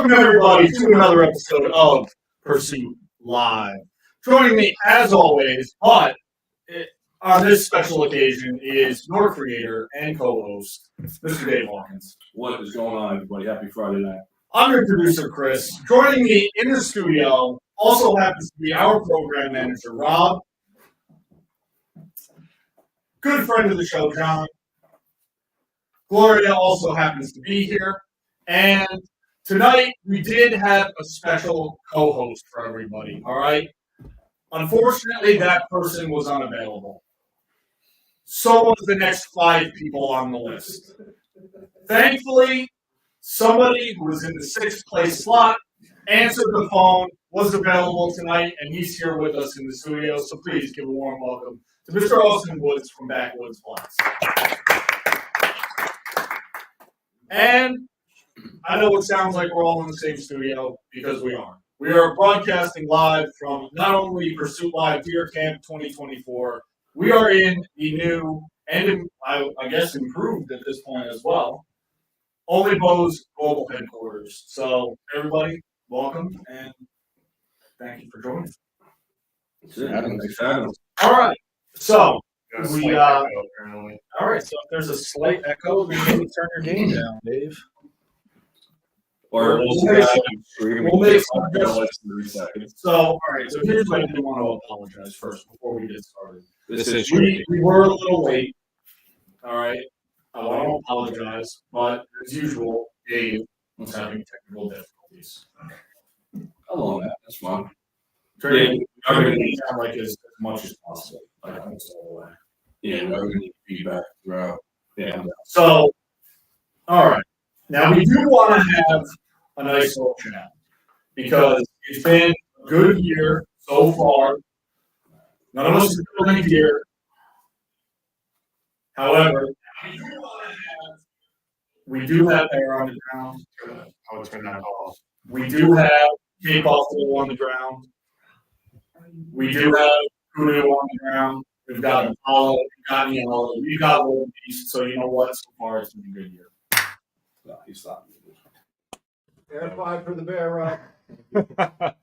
Welcome, everybody, to another episode of Pursuit Live. Joining me, as always, but on this special occasion, is your creator and co-host, Mr. Dave Hawkins. What is going on, everybody? Happy Friday night. I'm your producer, Chris. Joining me in the studio also happens to be our program manager, Rob. Good friend of the show, John. Gloria also happens to be here. And tonight, we did have a special co-host for everybody, all right? Unfortunately, that person was unavailable. So was the next 5 people on the list. Thankfully, somebody who was in the 6th place slot answered the phone, was available tonight, and he's here with us in the studio. So please give a warm welcome to Mr. Austin Woods from Backwoods Flats. And I know it sounds like we're all in the same studio, because we are. We are broadcasting live from not only Pursuit Live Deer Camp 2024, we are in the new, and I guess improved at this point as well, OnlyBows global headquarters. So everybody, welcome, and thank you for joining. All right, so we all right. So if there's a slight echo, then maybe turn your game down, Dave. Or we'll make some adjustments. So, all right. So here's what I do want to apologize first before we get started. We were a little late. All right. I want to apologize, but as usual, Dave was having technical difficulties. Hello, that's fun. I'm going to sound like as much as possible. Like almost all the way. Yeah, we're going to need feedback throughout. Yeah. So, all right. Now, we do want to have a nice little chat because it's been a good year so far. None of us are building deer. However, we do have bear on the ground. I would turn that off. We do have Cape Buffalo on the ground. We do have Kudu on the ground. We've got Apollo, we've got Yellow, we've got Little Beast. So, you know what? So far, it's been a good year. No, he stopped. Air 5 for the bear up.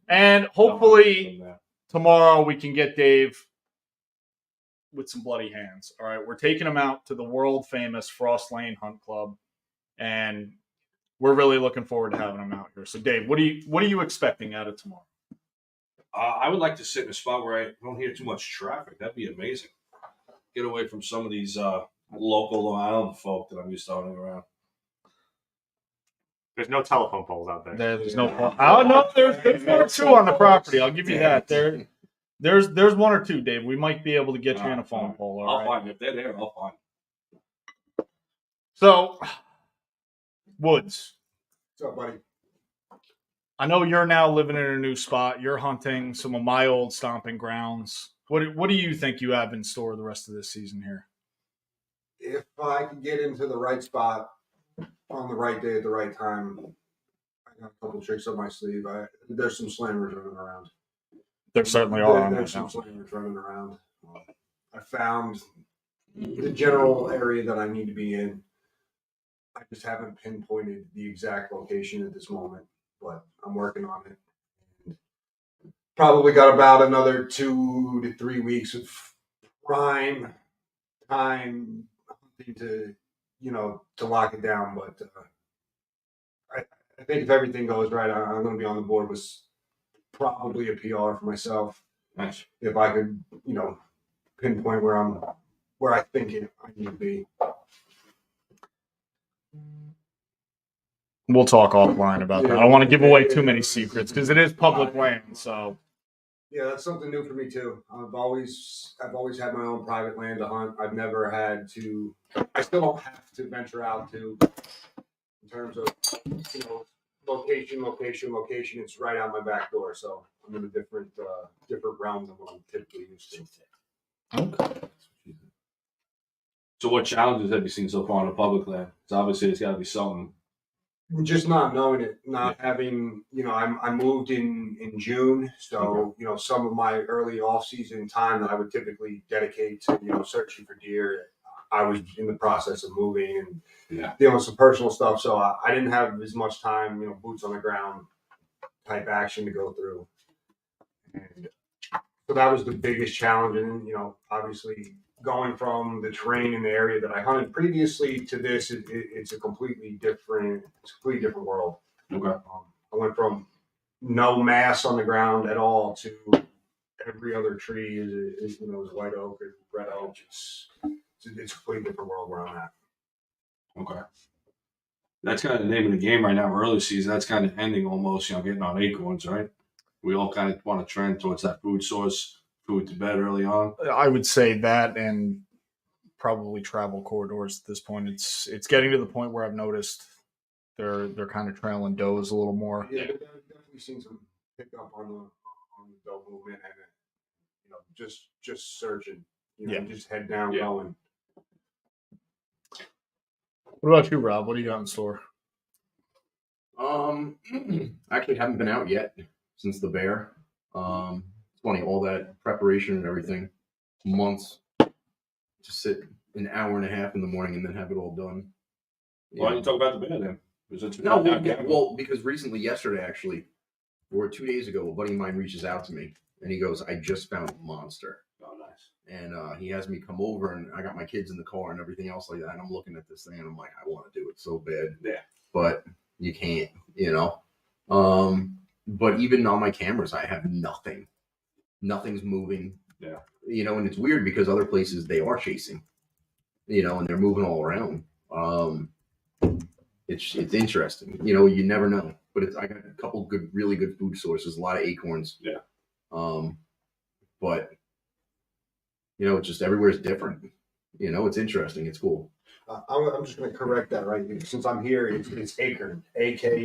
And hopefully tomorrow we can get Dave with some bloody hands. All right, we're taking him out to the world famous Frost Lane Hunt Club, and we're really looking forward to having him out here. So, Dave, what are you expecting out of tomorrow? I would like to sit in a spot where I don't hear too much traffic. That'd be amazing. Get away from some of these local Long Island folk that I'm used to hunting around. There's no telephone poles out there. There's no. Oh no, there's 1 or 2 on the property. I'll give you that. There's 1 or 2, Dave. We might be able to get you in a phone pole. I'll find them. If they're there, I'll find them. So, Woods. What's up, buddy? I know you're now living in a new spot. You're hunting some of my old stomping grounds. What do you think you have in store the rest of this season here? If I can get into the right spot on the right day at the right time, I got a couple tricks up my sleeve. There's some slammers running around. There certainly are. There's some slammers running around. I found the general area that I need to be in. I just haven't pinpointed the exact location at this moment, but I'm working on it. And probably got about another 2 to 3 weeks of prime time to lock it down. But I think if everything goes right, I'm going to be on the board with probably a PR for myself. Nice. If I could, pinpoint where I think I need to be. We'll talk offline about that. I don't want to give away too many secrets because it is public land. So yeah, that's something new for me too. I've always had my own private land to hunt. I've never had to. I still don't have to venture out to, in terms of location. It's right out my back door. So I'm in a different realm than what I'm typically used to. okay. So what challenges have you seen so far on the public land? Because obviously it's got to be something. Just not knowing it, not having, I moved in June. So, some of my early off season time that I would typically dedicate to, searching for deer, I was in the process of moving and Yeah. dealing with some personal stuff, so I didn't have as much time, boots on the ground type action to go through. And so that was the biggest challenge. And, obviously going from the terrain in the area that I hunted previously to this, it's a completely different world. Okay. I went from no mass on the ground at all to every other tree is white oak or red oak. It's a completely different world where I'm at. Okay. That's kind of the name of the game right now. Early season, that's kind of ending almost. Getting on acorns, right? We all kind of want to trend towards that food source, food to bed early on. I would say that, and probably travel corridors at this point. It's getting to the point where I've noticed they're kind of trailing does a little more. Yeah, we've definitely seen some pickup on the doe movement and just searching. Just head down going. What about you, Rob? What do you got in store? Actually haven't been out yet since the bear. It's funny, all that preparation and everything, months, just sit an hour and a half in the morning and then have it all done. Why don't you talk about the bear then? Because recently, yesterday actually, or 2 days ago, a buddy of mine reaches out to me and he goes, "I just found a monster." Oh, nice. And he has me come over, and I got my kids in the car and everything else like that. And I'm looking at this thing, and I'm like, I want to do it so bad. Yeah. But you can't, But even on my cameras, I have nothing. Nothing's moving. Yeah. And it's weird because other places they are chasing, and they're moving all around. It's interesting. You never know. But I got a couple really good food sources, a lot of acorns. Yeah. But it's just everywhere's different. It's interesting. It's cool. I'm just going to correct that right here. Since I'm here, it's acorn, AK.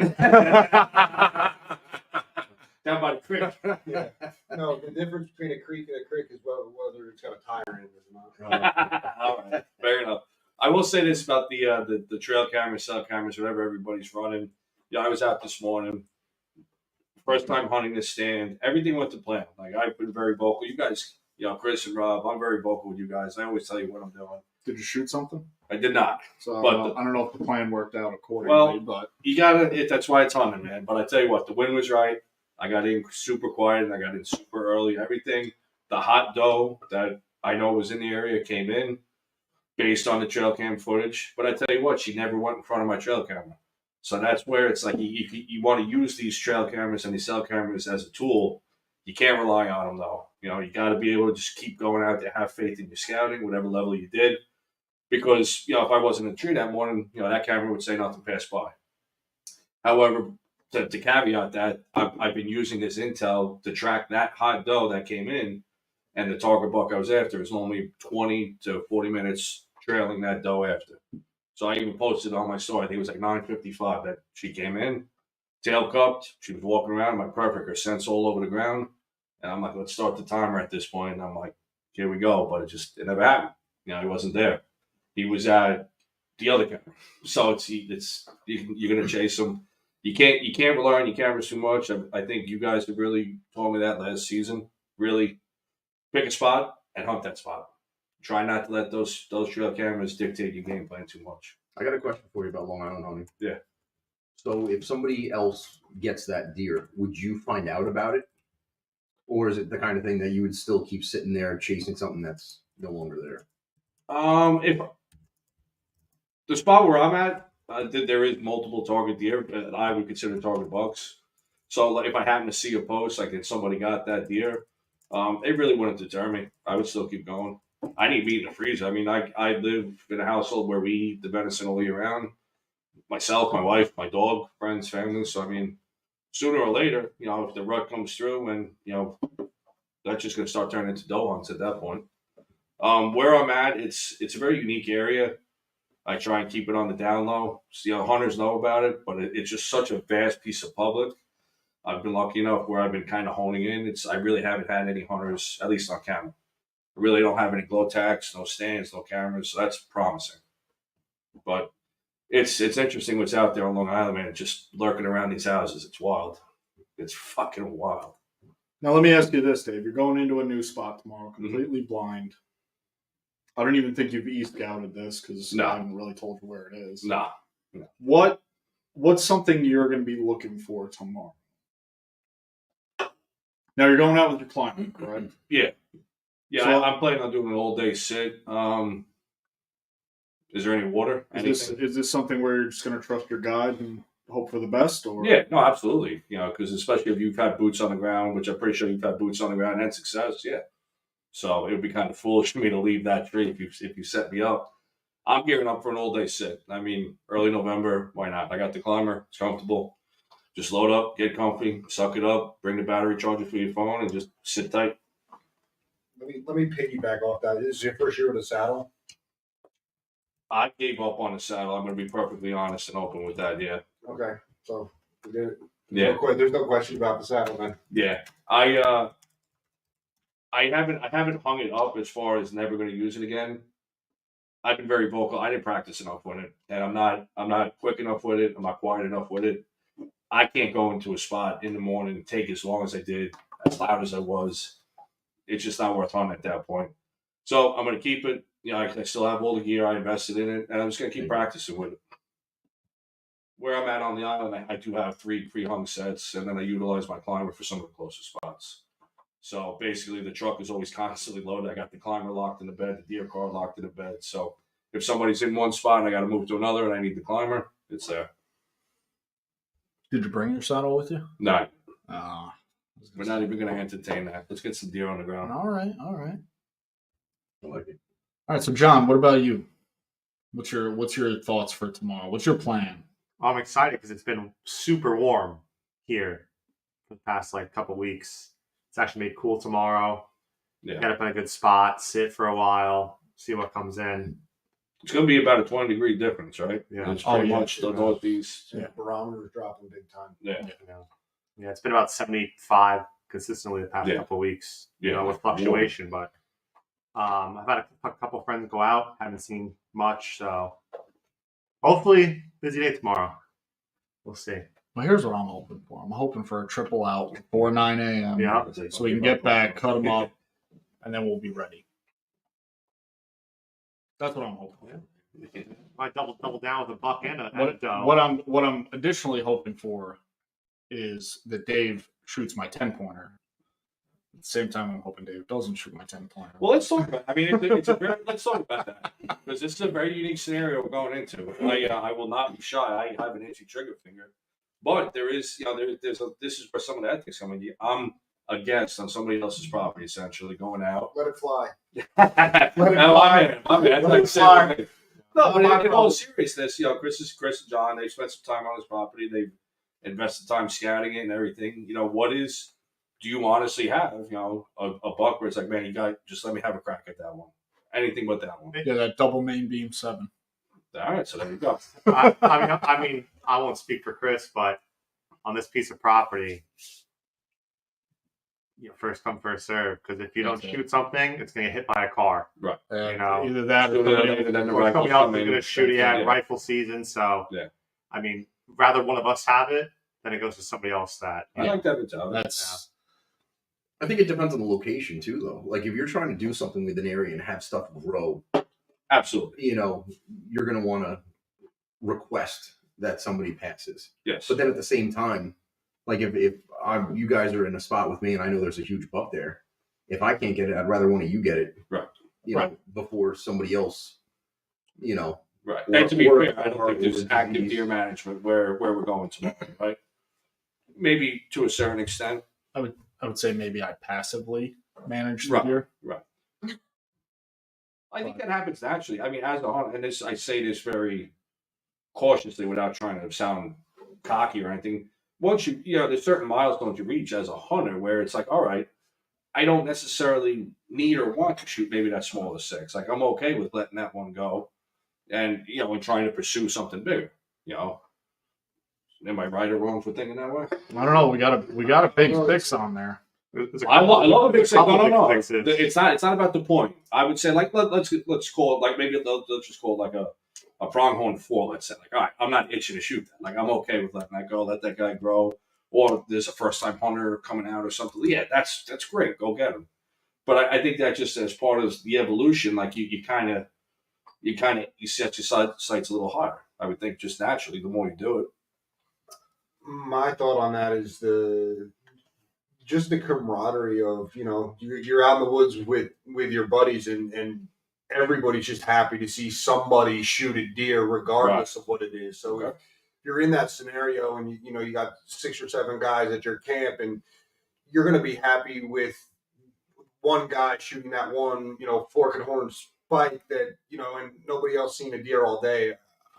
Down by the creek. Yeah. No, the difference between a creek and a creek is whether it's got a tire in it or not. All right, fair enough. I will say this about the trail cameras, cell cameras, whatever everybody's running. I was out this morning. First time hunting this stand. Everything went to plan. Like, I've been very vocal. You guys, Chris and Rob, I'm very vocal with you guys. I always tell you what I'm doing. Did you shoot something? I did not. So But I don't know if the plan worked out accordingly. But you gotta. That's why it's hunting, man. But I tell you what, the wind was right. I got in super quiet and I got in super early. Everything, the hot doe that I know was in the area came in based on the trail cam footage. But I tell you what, she never went in front of my trail camera. So that's where it's like you want to use these trail cameras and these cell cameras as a tool. You can't rely on them, though. You got to be able to just keep going out there, have faith in your scouting, whatever level you did. Because, if I wasn't in the tree that morning, that camera would say nothing passed by. However, to caveat that, I've been using this intel to track that hot doe that came in, and the target buck I was after is only 20 to 40 minutes trailing that doe after. So I even posted on my story, I think it was like 9:55 that she came in, tail cupped, she was walking around, my perfect, her scent's all over the ground. And I'm like, let's start the timer at this point. And I'm like, here we go. But it never happened. He wasn't there. He was at the other camera. So you're going to chase him. You can't rely on your cameras too much. I think you guys have really told me that last season. Really pick a spot and hunt that spot. Try not to let those trail cameras dictate your game plan too much. I got a question for you about Long Island hunting. Yeah. So if somebody else gets that deer, would you find out about it? Or is it the kind of thing that you would still keep sitting there chasing something that's no longer there? If the spot where I'm at, there is multiple target deer that I would consider target bucks. So like, if I happen to see a post, like if somebody got that deer, it really wouldn't deter me. I would still keep going. I need meat in the freezer. I mean, I live in a household where we eat the venison all year round. Myself, my wife, my dog, friends, family. So, I mean, sooner or later, if the rut comes through and, that's just going to start turning into doe hunts at that point. Where I'm at, it's a very unique area. I try and keep it on the down low. So, hunters know about it, but it's just such a vast piece of public. I've been lucky enough where I've been kind of honing in. I really haven't had any hunters, at least on camera. I really don't have any glow tags, no stands, no cameras, so that's promising. But it's interesting what's out there on Long Island, man. Just lurking around these houses. It's wild. It's fucking wild. Now let me ask you this, Dave. You're going into a new spot tomorrow, completely blind. I don't even think you've East scouted this because No. I haven't really told you where it is. Nah. What's something you're going to be looking for tomorrow? Now you're going out with your client, correct? Yeah. Yeah, So- I'm planning on doing an all day sit. Is there any water? Anything? Is this something where you're just going to trust your guide and hope for the best? Or Yeah, no, absolutely. You know, because especially if you've had boots on the ground, which I'm pretty sure you've had boots on the ground and success, yeah. So it would be kind of foolish for me to leave that tree if you set me up. I'm gearing up for an all day sit. I mean, early November, why not? I got the climber, it's comfortable. Just load up, get comfy, suck it up, bring the battery charger for your phone, and just sit tight. Let me piggyback off that. This is your first year with a saddle. I gave up on the saddle. I'm going to be perfectly honest and open with that. Yeah, Okay, so we did it. yeah, There's no question about the saddle, man. yeah. I haven't hung it up as far as never going to use it again. I've been very vocal. I didn't practice enough with it, and I'm not quick enough with it. I'm not quiet enough with it. I can't go into a spot in the morning and take as long as I did, as loud as I was. It's just not worth hunting at that point. So I'm going to keep it. You know, I still have all the gear. I invested in it, and I'm just going to keep practicing with it. Where I'm at on the island, I do have 3 pre-hung sets, and then I utilize my climber for some of the closer spots. So basically, the truck is always constantly loaded. I got the climber locked in the bed, the deer car locked in the bed. So if somebody's in one spot and I got to move to another and I need the climber, it's there. Did you bring your saddle with you? No, We're we're not even going to entertain that. Let's get some deer on the ground. All right, all right. I like it. All right, so John, what about you? What's your thoughts for tomorrow? What's your plan? I'm excited because it's been super warm here for the past couple weeks. It's actually made cool tomorrow. Yeah. Get up in a good spot, sit for a while, see what comes in. It's going to be about a 20-degree difference, right? Yeah. It's Oh, pretty yeah. much the northeast. Yeah. Barometer's dropping big time. Yeah. Yeah, it's been about 75 consistently the past Yeah. couple weeks. Yeah. With fluctuation, but I've had a couple friends go out. Haven't seen much, so hopefully busy day tomorrow. We'll see. Well, here's what I'm hoping for. I'm hoping for a triple out before 9 a.m. Yeah. So we can get back, cut them up, and then we'll be ready. That's what I'm hoping for. Might double down with a buck and a doe. What I'm additionally hoping for is that Dave shoots my 10-pointer. At the same time, I'm hoping Dave doesn't shoot my 10-pointer. Well, let's talk about. I mean, let's talk about that because this is a very unique scenario we're going into. I will not be shy. I have an itchy trigger finger, but there is, this is where some of the ethics come in. I'm a guest on somebody else's property, essentially going out. Let it fly. My man. Let it fly. No, but in all seriousness, Chris and John, they spent some time on this property. They've invested time scouting it and everything. Do you honestly have, a buck where it's like, man, you got just let me have a crack at that one. Anything but that one. Yeah, that double main beam 7. All right, so there you go. I mean, I won't speak for Chris, but on this piece of property, first come, first serve. Because if you don't That's it. shoot something, it's going to get hit by a car. Right. Either that or then the Or rifles somebody else come is in. going to shoot it at Yeah. rifle season. So, Yeah. I mean, rather one of us have it than it goes to somebody else that. I like that mentality. That's I think it depends on the location too, though. Like if you're trying to do something with an area and have stuff grow, Absolutely. you're going to want to request that somebody passes. Yes. But then at the same time, like if you guys are in a spot with me and I know there's a huge buck there, if I can't get it, I'd rather one of you get it. Right. Before somebody else, Right. Or- And to be or- fair, I don't or think there's disease. active deer management where we're going tomorrow, right? Maybe to a certain extent. I would say maybe I passively manage the Right. deer. I think that happens naturally. I mean, as a hunter, and I say this very cautiously without trying to sound cocky or anything. Once there's certain milestones you reach as a hunter where it's like, all right, I don't necessarily need or want to shoot maybe that smaller 6. Like I'm okay with letting that one go, and and trying to pursue something bigger. Am I right or wrong for thinking that way? I don't know. We got a big 6 on there. There's a I couple- love a big there's 6. couple No. big sixes. It's not about the point. I would say let's call it like maybe let's just call it like a pronghorn 4. Let's say all right, I'm not itching to shoot that. Like I'm okay with letting that go, let that guy grow. Or if there's a first time hunter coming out or something. Yeah, that's great. Go get him. But I think that just as part of the evolution, like you set your sights a little higher. I would think just naturally, the more you do it. My thought on that is just the camaraderie of, you're out in the woods with your buddies, and everybody's just happy to see somebody shoot a deer regardless of what it is. So if you're in that scenario and you got 6 or 7 guys at your camp, and you're going to be happy with one guy shooting that one, fork and horn spike that, and nobody else seen a deer all day.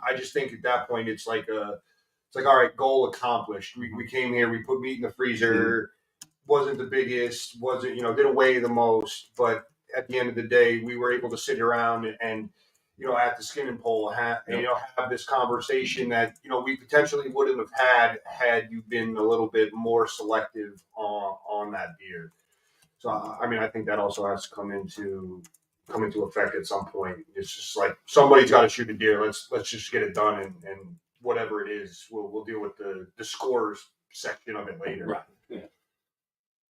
I just think at that point it's like all right, goal accomplished. We came here, we put meat in the freezer, wasn't the biggest, didn't weigh the most, but at the end of the day, we were able to sit around and at the skinning pole have this conversation that, we potentially wouldn't have had you been a little bit more selective on that deer. So, I think that also has to come into effect at some point. It's just like somebody's got to shoot a deer. Let's just get it done, and whatever it is, we'll deal with the scores section of it later. Right. Yeah.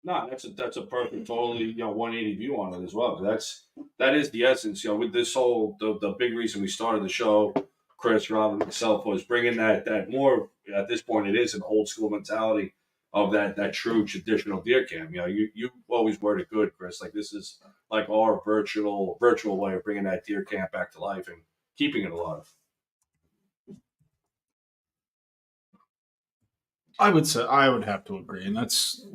No, that's a perfect, totally 180 view on it as well. That is the essence. With this whole the big reason we started the show, Chris, Rob, and myself, was bringing that more. At this point, it is an old school mentality of that true traditional deer cam. You always worded it good, Chris. Like, this is like our virtual way of bringing that deer camp back to life and keeping it alive. I would have to agree, and that's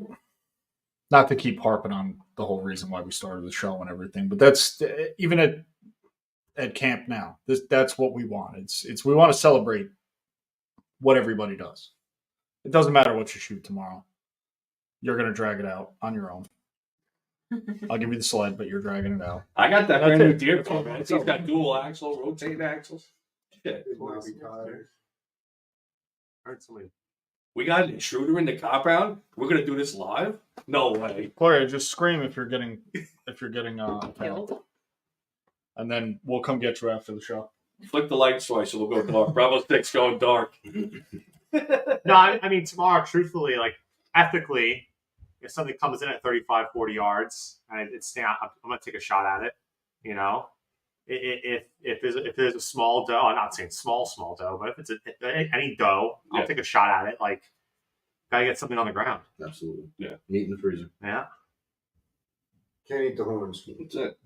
not to keep harping on the whole reason why we started the show and everything, but that's even at camp now. That's what we want. It's we want to celebrate what everybody does. It doesn't matter what you shoot tomorrow. You're going to drag it out on your own. I'll give you the sled, but you're dragging it out. I got that brand new deer car, man. It's got dual axle, rotating axles. Shit. Heard somebody. We got an intruder in the compound. We're gonna do this live? No way. Gloria, just scream if you're getting Killed. and then we'll come get you after the show. Flick the lights twice, so we'll go dark. Bravo 6 going dark. No, I mean, tomorrow, truthfully, like, ethically, if something comes in at 35, 40 yards, and I'm going to take a shot at it, If there's a small doe, I'm not saying small doe, but if it's any doe, I'll take a shot at it. Like, gotta get something on the ground. Absolutely. Yeah. Meat in the freezer. Yeah. Can't eat the horns. That's it.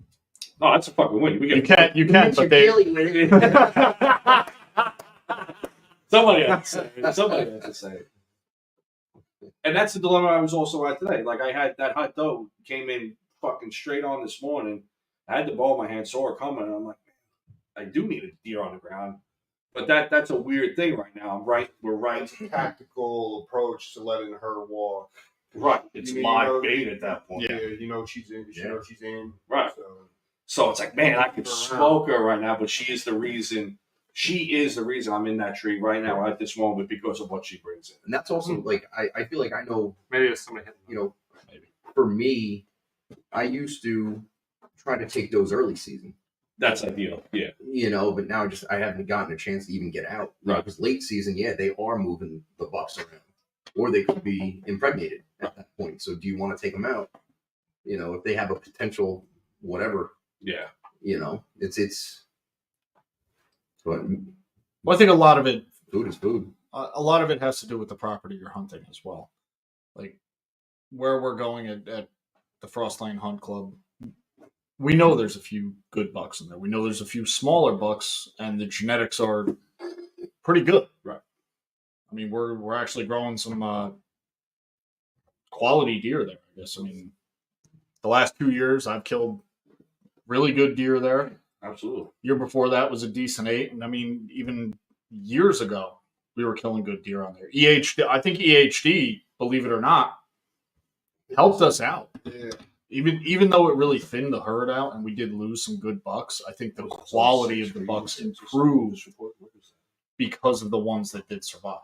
Oh, that's a fucking win. You can't, but they. Somebody has to say it. And that's the dilemma I was also at today. Like, I had that hot doe came in fucking straight on this morning. I had the ball in my hand, saw her coming, and I'm like, I do need a deer on the ground. But that's a weird thing right now. We're right. It's a tactical approach to letting her walk. Right. It's live bait at that point. Yeah, she's in. She's in. Right. So it's like, man, I could smoke her right now, but she is the reason I'm in that tree right now at this moment because of what she brings in. And that's also like I feel like I know Maybe it's somebody hitting. Maybe for me, I used to try to take those early season. That's ideal. Yeah. But now I haven't gotten a chance to even get out. Right. Because late season, they are moving the bucks around. Or they could be impregnated at that point. So do you want to take them out? If they have a potential whatever. Yeah. It's but Well, I think a lot of it. Food is food. A lot of it has to do with the property you're hunting as well. Like where we're going at the Frost Lane Hunt Club, we know there's a few good bucks in there. We know there's a few smaller bucks, and the genetics are pretty good. Right. I mean, we're actually growing some quality deer there, I guess. I mean, the last 2 years I've killed really good deer there. Absolutely. Year before that was a decent 8, and I mean, even years ago we were killing good deer on there. I think EHD, believe it or not, helped us out. Yeah. Even though it really thinned the herd out and we did lose some good bucks, I think the quality of the bucks improved because of the ones that did survive.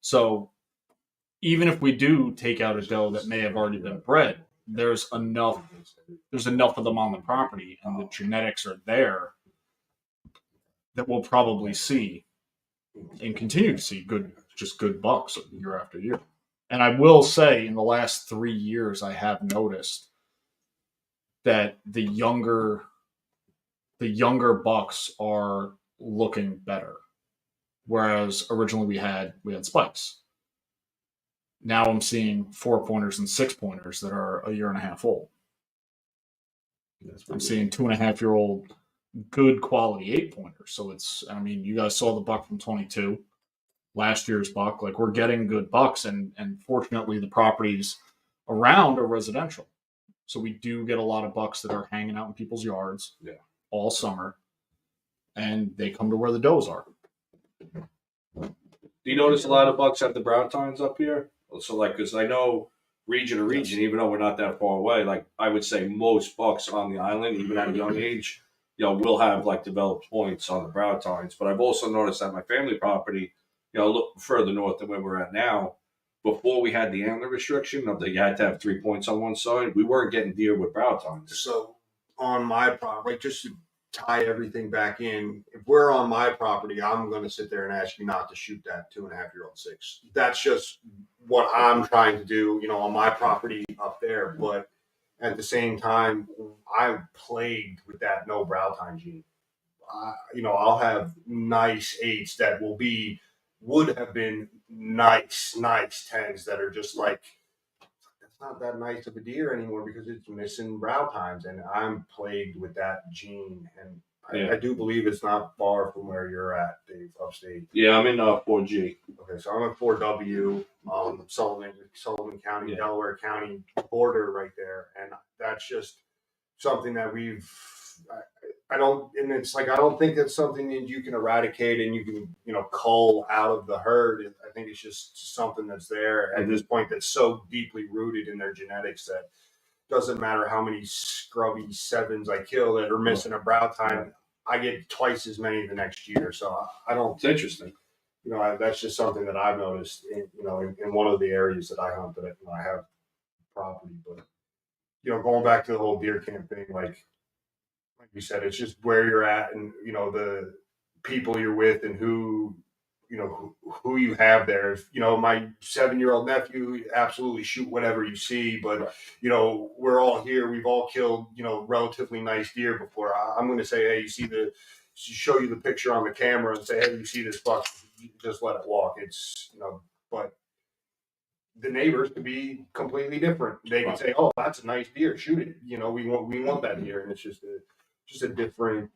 So even if we do take out a doe that may have already been bred, there's enough of them on the property, and the genetics are there that we'll probably see and continue to see good bucks year after year. And I will say, in the last 3 years, I have noticed that the younger bucks are looking better, whereas originally we had spikes. Now I'm seeing 4-pointers and 6-pointers that are a year and a half old. I'm seeing 2.5-year-old good quality 8-pointers. So it's, I mean, you guys saw the buck from 22, last year's buck. Like, we're getting good bucks, and fortunately the properties around are residential. So we do get a lot of bucks that are hanging out in people's yards all summer, and they come to where the does are. Do you notice a lot of bucks at the brown tines up here? So, like, because I know region to region, even though we're not that far away, like, I would say most bucks on the island, even at a young age, will have, like, developed points on the brown tines. But I've also noticed that my family property, look further north than where we're at now, before we had the antler restriction of that you had to have 3 points on one side, we weren't getting deer with brown tines. So on my property, just to tie everything back in, if we're on my property, I'm going to sit there and ask you not to shoot that 2.5-year-old 6. That's just what I'm trying to do, on my property up there. But at the same time, I'm plagued with that no brow time gene. I'll have nice 8s that would have been nice 10s that are just like, that's not that nice of a deer anymore because it's missing brow times, and I'm plagued with that gene. And I do believe it's not far from where you're at, Dave, upstate. Yeah, I'm in 4G. Okay, so I'm in 4W, Sullivan County, Delaware County border right there, and that's just something that I don't think it's something that you can eradicate and you can, cull out of the herd. I think it's just something that's there at this point that's so deeply rooted in their genetics that doesn't matter how many scrubby 7s I kill that are missing a brow time, I get twice as many the next year. So I don't. It's interesting. That's just something that I've noticed in one of the areas that I hunt that I have property. But going back to the whole deer camp thing, like you said, it's just where you're at and the people you're with and who you have there. If, my 7-year-old nephew, absolutely shoot whatever you see, but we're all here. We've all killed relatively nice deer before. I'm going to say, hey, show you the picture on the camera and say, hey, you see this buck, just let it walk. It's but the neighbors could be completely different. They can say, oh, that's a nice deer, shoot it. We want that deer, and it's just a different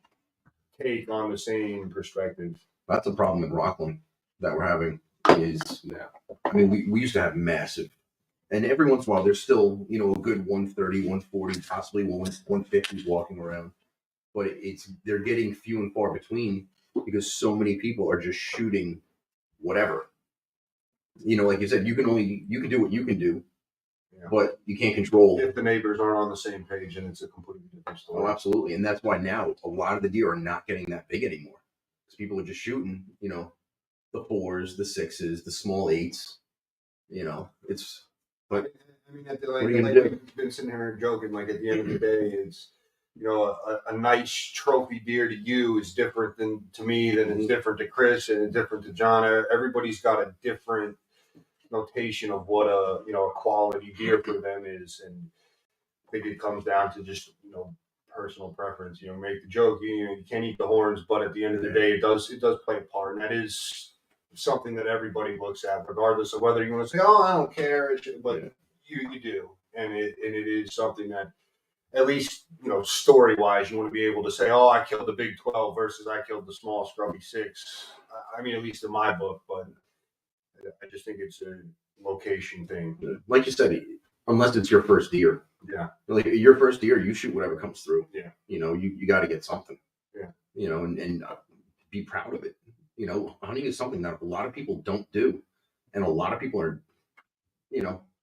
take on the same perspective. That's a problem in Rockland that we're having is, I mean, we used to have massive, and every once in a while there's still, a good 130, 140, possibly 150s walking around, but they're getting few and far between because so many people are just shooting whatever. Like you said, you can do what you can do, but you can't control. If the neighbors aren't on the same page, and it's a completely different story. Oh, absolutely. And that's why now a lot of the deer are not getting that big anymore. Because people are just shooting, the 4s, the 6s, the small 8s. But I mean, we've been sitting here joking, like at the end of the day, it's, a nice trophy deer to you is different to me, than it's different to Chris, and it's different to John. Everybody's got a different notation of what a quality deer for them is, and I think it comes down to just personal preference. Make the joke, you can't eat the horns, but at the end of the day, it does play a part, and that is something that everybody looks at, regardless of whether you want to say, oh, I don't care, but you do, and it is something that, at least story wise, you want to be able to say, oh, I killed the big 12 versus I killed the small scrubby 6. I mean, at least in my book, but I just think it's a location thing. Like you said, unless it's your first deer. Yeah. Like your first deer, you shoot whatever comes through. Yeah. You got to get something. Yeah. And be proud of it. Hunting is something that a lot of people don't do. And a lot of people are,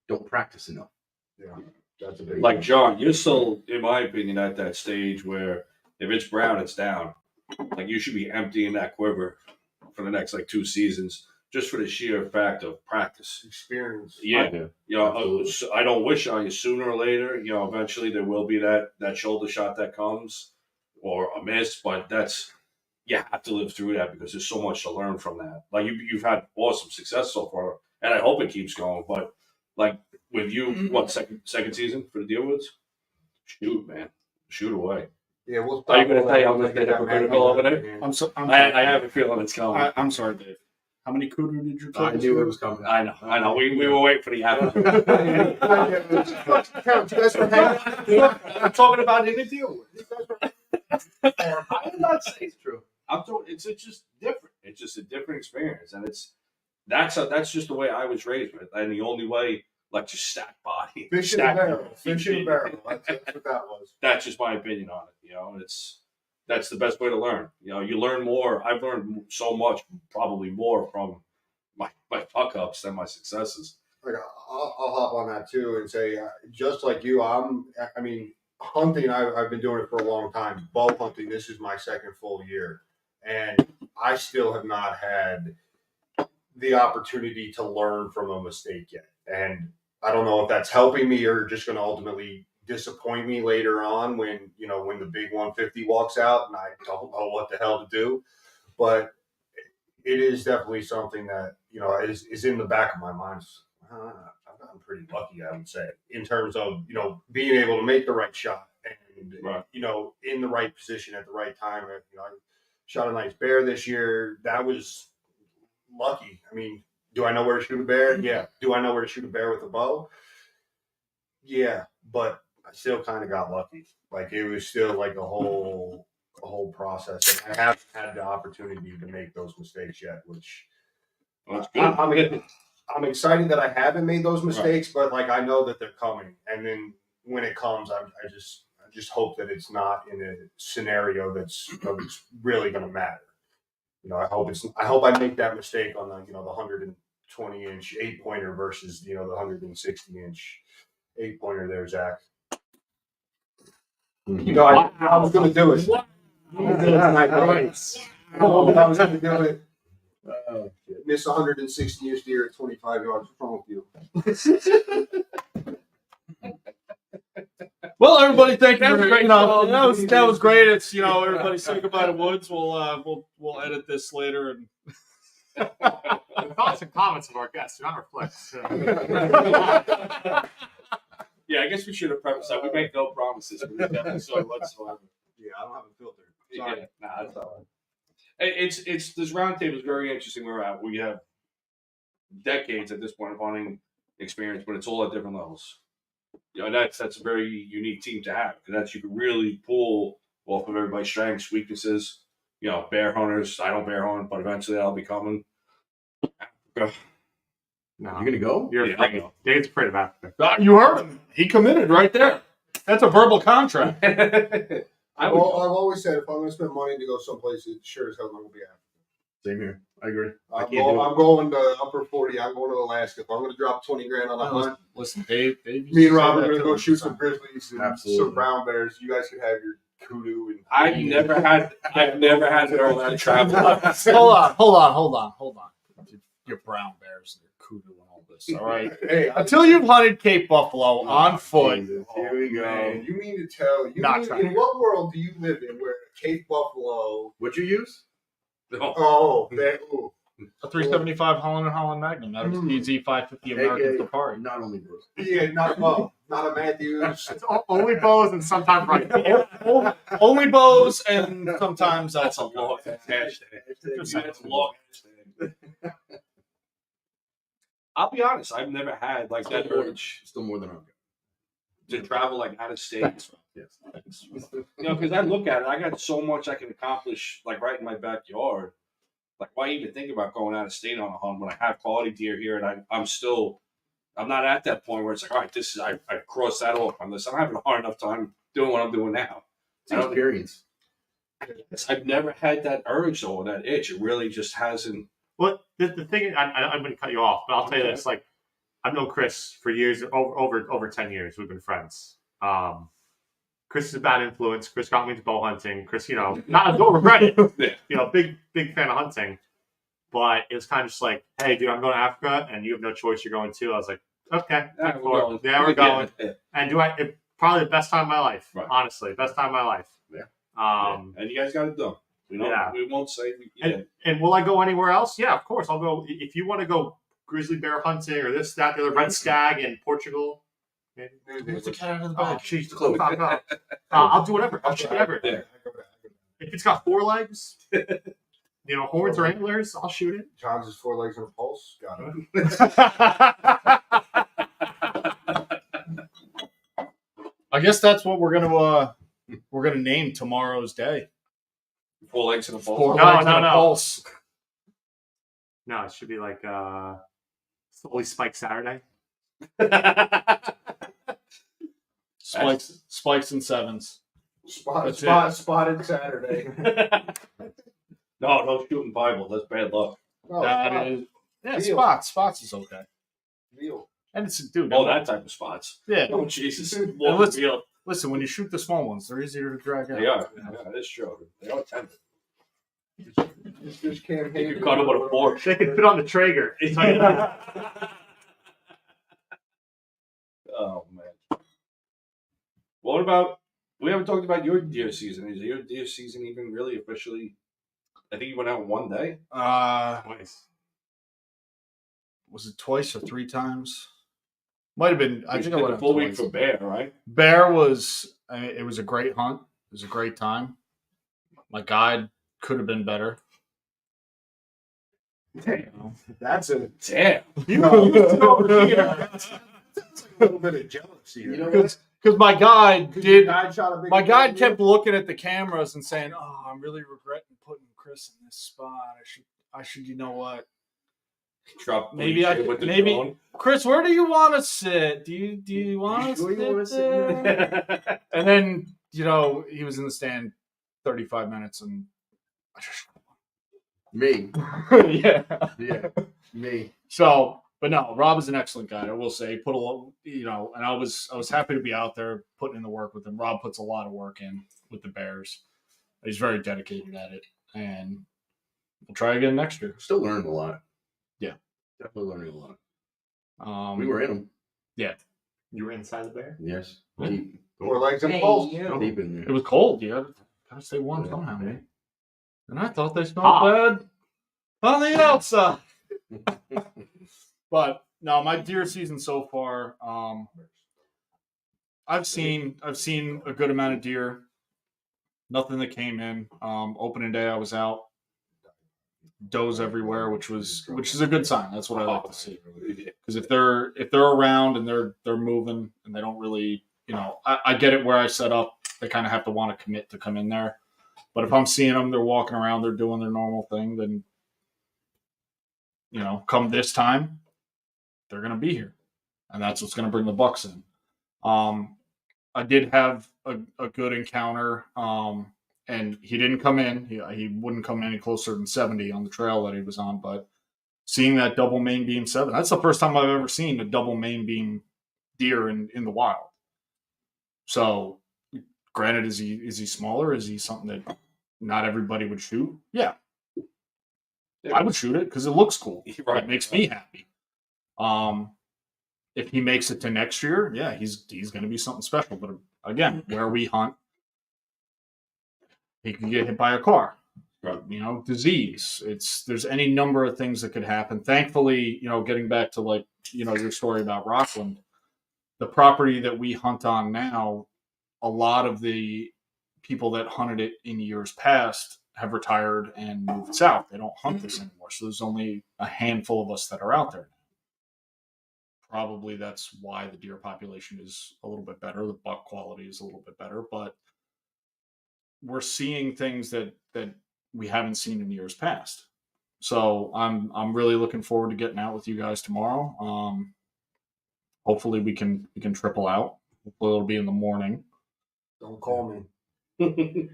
don't practice enough. Yeah. That's a big Like John, you're still, in my opinion, at that stage where if it's brown, it's down. Like, you should be emptying that quiver for the next 2 seasons, just for the sheer fact of practice, experience. Yeah, I don't wish on you. Sooner or later, eventually there will be that shoulder shot that comes, or a miss. But you have to live through that because there's so much to learn from that. Like, you've had awesome success so far, and I hope it keeps going. But with you, what second season for the Deerwoods? Shoot, man. Shoot away. Yeah, we'll. Are you going to say I'm going going to get hypocritical over there? I'm so. I'm, I have a feeling it's coming. I'm sorry, Dave. How many kudu did you I take? knew it was coming. I know. We were waiting for the happen. I'm talking about in the deal. I'm not saying it's true. I'm talking. It's just different. It's just a different experience, and that's just the way I was raised with, and the only way, like, just stack body, Fish in a stack barrel. people. Fish in a barrel. That's what that was. That's just my opinion on it. You know, that's the best way to learn. You know, you learn more. I've learned so much, probably more from my fuck ups than my successes. Like, I'll hop on that too and say, just like you, I mean, hunting, I've been doing it for a long time. Bow hunting, this is my second full year. And I still have not had the opportunity to learn from a mistake yet. And I don't know if that's helping me or just going to ultimately disappoint me later on when the big 150 walks out and I don't know what the hell to do. But it is definitely something that, is in the back of my mind. I've gotten pretty lucky, I would say, in terms of, being able to make the right shot and, Right. In the right position at the right time. I shot a nice bear this year. That was lucky. I mean, do I know where to shoot a bear? Yeah. Do I know where to shoot a bear with a bow? Yeah. But I still kind of got lucky. Like, it was still like a whole process. And I haven't had the opportunity to make those mistakes yet, which Well, that's good. I'm excited that I haven't made those mistakes, but like, I know that they're coming. And then when it comes, I just hope that it's not in a scenario that's really going to matter. I hope I make that mistake on the 120-inch 8-pointer versus the 160-inch 8-pointer there, Zach. I was going to do it. I was going to do it. Miss 160-inch deer at 25 yards. What's wrong with you? Well, everybody, thank you. That was great. It's everybody say goodbye to Woods. We'll edit this later and. The thoughts and comments of our guests do not reflect. Yeah, I guess we should have prefaced that. We make no promises for this episode whatsoever. Yeah, I don't have a filter. Sorry. Yeah, that's all right. It's this roundtable is very interesting. We're at. We have decades at this point of hunting experience, but it's all at different levels. That's a very unique team to have because you can really pull off of everybody's strengths, weaknesses. Bear hunters. I don't bear hunt, but eventually I'll be coming. No, You gonna go? you're Yeah, afraid. Dave's afraid of Africa. You heard him. He committed right there. That's a verbal contract. I would go. I've always said if I'm going to spend money to go someplace, it sure as hell not going to be Africa. Same here. I agree. I'm going to upper 40. I'm going to Alaska. If I'm going to drop 20 grand on a hunt, Listen, Dave. me and Rob are going to go shoot some grizzlies and Absolutely. some brown bears. You guys can have your kudu. And I've never had all that travel. Hold on. Your brown bears and your kudu and all this. All right. Hey, Until you've hunted Cape Buffalo on foot. Jesus, here we go. Man, you mean to tell Not trying. in what world do you live in where Cape Buffalo? What'd you use? Oh, that. Ooh. A 375 Holland Magnum. That was easy 550 American Safari. Not only Bruce. Yeah, not a Matthews. It's only bows and sometimes right. Only bows and sometimes That's a long hashtag. That's a long hashtag. I'll be honest. I've never had like that urge Still more than I've got. to travel like out of state. Yes. Because I look at it, I got so much I can accomplish like right in my backyard. Like, why even think about going out of state on a hunt when I have quality deer here and I'm not at that point where it's like, all right, I crossed that off on this. I'm having a hard enough time doing what I'm doing now. It's an experience. I've never had that urge though, or that itch. It really just hasn't. Well, the thing is, I'm going to cut you off, but I'll tell you this: like, I've known Chris for years, over 10 years. We've been friends. Chris is a bad influence. Chris got me into bow hunting. Chris, don't regret it. Yeah. Big fan of hunting. But it was kind of just like, hey, dude, I'm going to Africa, and you have no choice. You're going too. I was like, okay, Yeah, we're going. Yeah. And probably the best time of my life. Right. Honestly, best time of my life. Yeah. And you guys got it done. We won't say. And will I go anywhere else? Yeah, of course. I'll go. If you want to go grizzly bear hunting or this, that, the other, red stag in Portugal, Where's the cat out of the Oh, bag? jeez, close. I'll do whatever. I'll shoot whatever. There. If it's got 4 legs, horns or antlers, I'll shoot it. John's is 4 legs and a pulse. Got it. I guess that's what we're gonna name tomorrow's day. 4 legs and a pulse. 4 No, legs no, and a no. pulse. No, it should be like Slowly Spike Saturday. Spikes and sevens. That's Spotted Saturday. No shooting Bible. That's bad luck. That is, yeah, Veal. spots is okay. Veal. And it's dude. Oh, that type of spots. Yeah. Oh, Jesus. And More listen, real. listen, when you shoot the small ones, they're easier to drag out. They are. Yeah, that's true. They are tender. This campaign. You cut them with a fork. They can fit on the Traeger. Oh, man. What about, we haven't talked about your deer season. Is your deer season even really officially, I think you went out one day? Nice. Was it twice or 3 times? Might have been. I You think I did went the out full week twice. for bear, right? Bear was. It was a great hunt. It was a great time. My guide could have been better. Damn. That's a Damn. over here. That's a little bit of jealousy. You know what? Because my guide did. shot a big My guide deer. kept looking at the cameras and saying, "Oh, I'm really regretting putting Chris in this spot. I should. You know what? Drop Maybe shit with the maybe drone. Chris, where do you want to sit? Do you want to sure you sit wanna sit there?" And then he was in the stand 35 minutes, and I just Me. yeah. Me. So, but no, Rob is an excellent guy. I will say, he put a lot, and I was happy to be out there putting in the work with him. Rob puts a lot of work in with the Bears. He's very dedicated at it, and we'll try again next year. Still learning a lot. Yeah. Definitely learning a lot. We We were in them. You were inside the bear? Yes. Yeah. Deep. 4 legs and a pulse. Deep in It there. was cold. You gotta stay warm Yeah. somehow, man. And I thought they smelled bad on the outside. But no, my deer season so far, I've seen a good amount of deer. Nothing that came in. Opening day, I was out. Does everywhere, which is a good sign. That's what I like to see. Because if they're around and they're moving and they don't really, I get it where I set up. They kind of have to want to commit to come in there. But if I'm seeing them, they're walking around, they're doing their normal thing, then come this time, they're going to be here, and that's what's going to bring the bucks in. I did have a good encounter, and he didn't come in. He wouldn't come any closer than 70 on the trail that he was on. But seeing that double main beam 7, that's the first time I've ever seen a double main beam deer in the wild. So, granted, is he smaller? Is he something that not everybody would shoot? Yeah. I would shoot it because it looks cool. Right. It makes me happy. If he makes it to next year, yeah, he's going to be something special. But again, where we hunt, he can get hit by a car. Right. Disease. There's any number of things that could happen. Thankfully, getting back to your story about Rockland, the property that we hunt on now, a lot of the people that hunted it in years past have retired and moved south. They don't hunt this anymore. So there's only a handful of us that are out there. Probably that's why the deer population is a little bit better. The buck quality is a little bit better, but we're seeing things that we haven't seen in years past. So I'm really looking forward to getting out with you guys tomorrow. Hopefully we can triple out. Hopefully it'll be in the morning. Don't call me.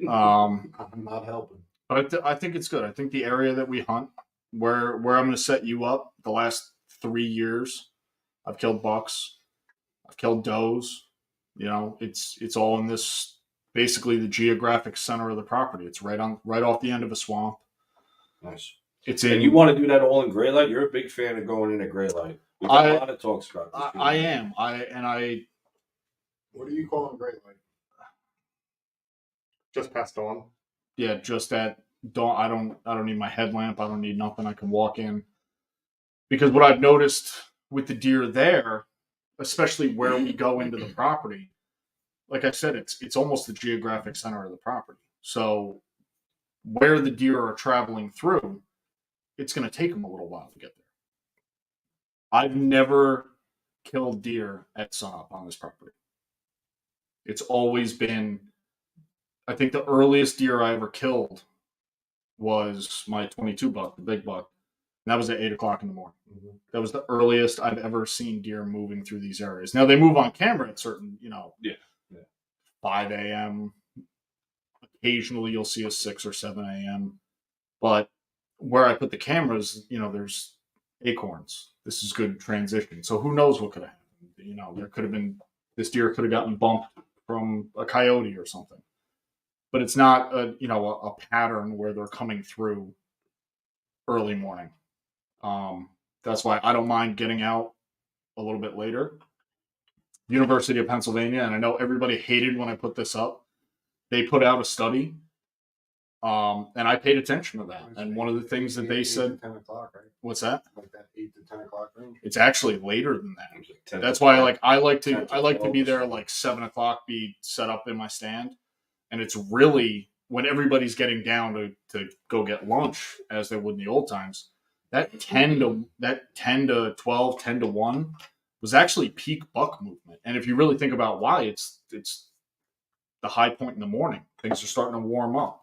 Um, I'm not helping. But I think it's good. I think the area that we hunt, where I'm going to set you up, the last 3 years, I've killed bucks, I've killed does. It's all in this, basically the geographic center of the property. It's right off the end of a swamp. Nice. It's And you want to do that all in gray light? You're a big fan of going in at gray light. We've got a lot of talks about this. I am. What do you call them? Great light. Just past dawn. Yeah, just at dawn. I don't need my headlamp. I don't need nothing. I can walk in. Because what I've noticed with the deer there, especially where we go into the property, like I said, it's almost the geographic center of the property. So where the deer are traveling through, it's going to take them a little while to get there. I've never killed deer at sunup on this property. It's always been, I think the earliest deer I ever killed was my 22 buck, the big buck. And that was at 8 o'clock in the morning. Mhm. That was the earliest I've ever seen deer moving through these areas. Now they move on camera at certain, 5 a.m. Occasionally you'll see a 6 or 7 a.m. But where I put the cameras, there's acorns. This is good transition. So who knows what could have happened? There could have been, this deer could have gotten bumped from a coyote or something. But it's not a pattern where they're coming through early morning. That's why I don't mind getting out a little bit later. University of Pennsylvania, and I know everybody hated when I put this up. They put out a study, and I paid attention to that. And one of the things that they said, 10 o'clock, right? what's that? Like that 8 to 10 o'clock range. It's actually later than that. It was like 10 That's to why 12. I like 10 to to be 12 there or like 7 o'clock, be set up in my stand, and it's really when everybody's getting down to go get lunch as they would in the old times. That 10 to 12, 10 to 1 was actually peak buck movement. And if you really think about why, it's the high point in the morning. Things are starting to warm up.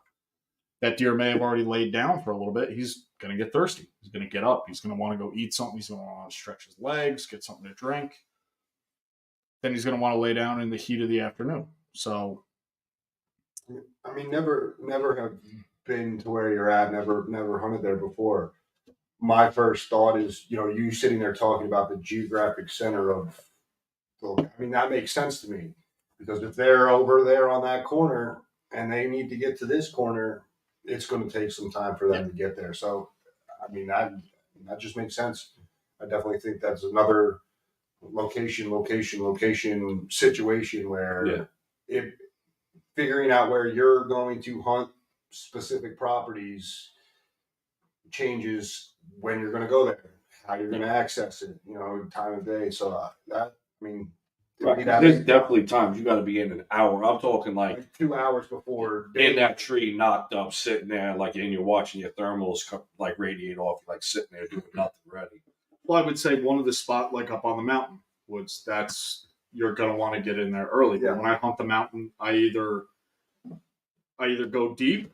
That deer may have already laid down for a little bit. He's going to get thirsty. He's going to get up. He's going to want to go eat something. He's going to want to stretch his legs, get something to drink. Then he's going to want to lay down in the heat of the afternoon. So, I mean, never have been to where you're at. Never hunted there before. My first thought is, you sitting there talking about the geographic center of. I mean, that makes sense to me because if they're over there on that corner and they need to get to this corner, it's going to take some time for them to get there. So, I mean, that just makes sense. I definitely think that's another location situation where if figuring out where you're going to hunt specific properties changes when you're going to go there, how you're going to access it, time of day. So Right, there's definitely times you got to be in an hour. I'm talking like 2 hours before in that tree, knocked up, sitting there, like, and you're watching your thermals like radiate off, like sitting there doing nothing ready. well, I would say one of the spot like up on the mountain woods. That's you're going to want to get in there early. Yeah. But when I hunt the mountain, I either go deep,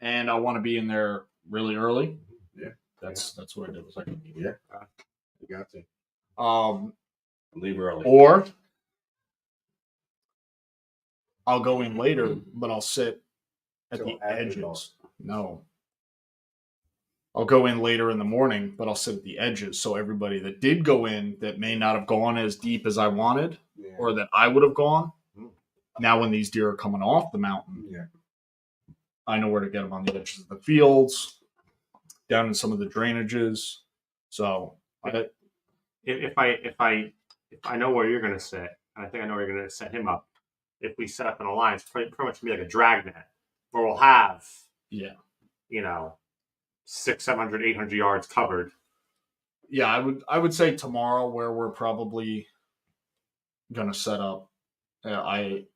and I want to be in there really early. Yeah. That's what I did. Was like, Yeah, you got to. Leave early. Or I'll go in later, but I'll sit at Till the after edges. dark. No. I'll go in later in the morning, but I'll sit at the edges. So everybody that did go in that may not have gone as deep as I wanted Yeah. or that I would have gone, Mm. now when these deer are coming off the mountain, Yeah. I know where to get them on the edges of the fields, down in some of the drainages. So If I know where you're going to sit, and I think I know where you're going to set him up. If we set up an alliance, pretty much be like a dragnet, where we'll have 600, 700, 800 yards covered. yeah, I would say tomorrow where we're probably gonna set up. I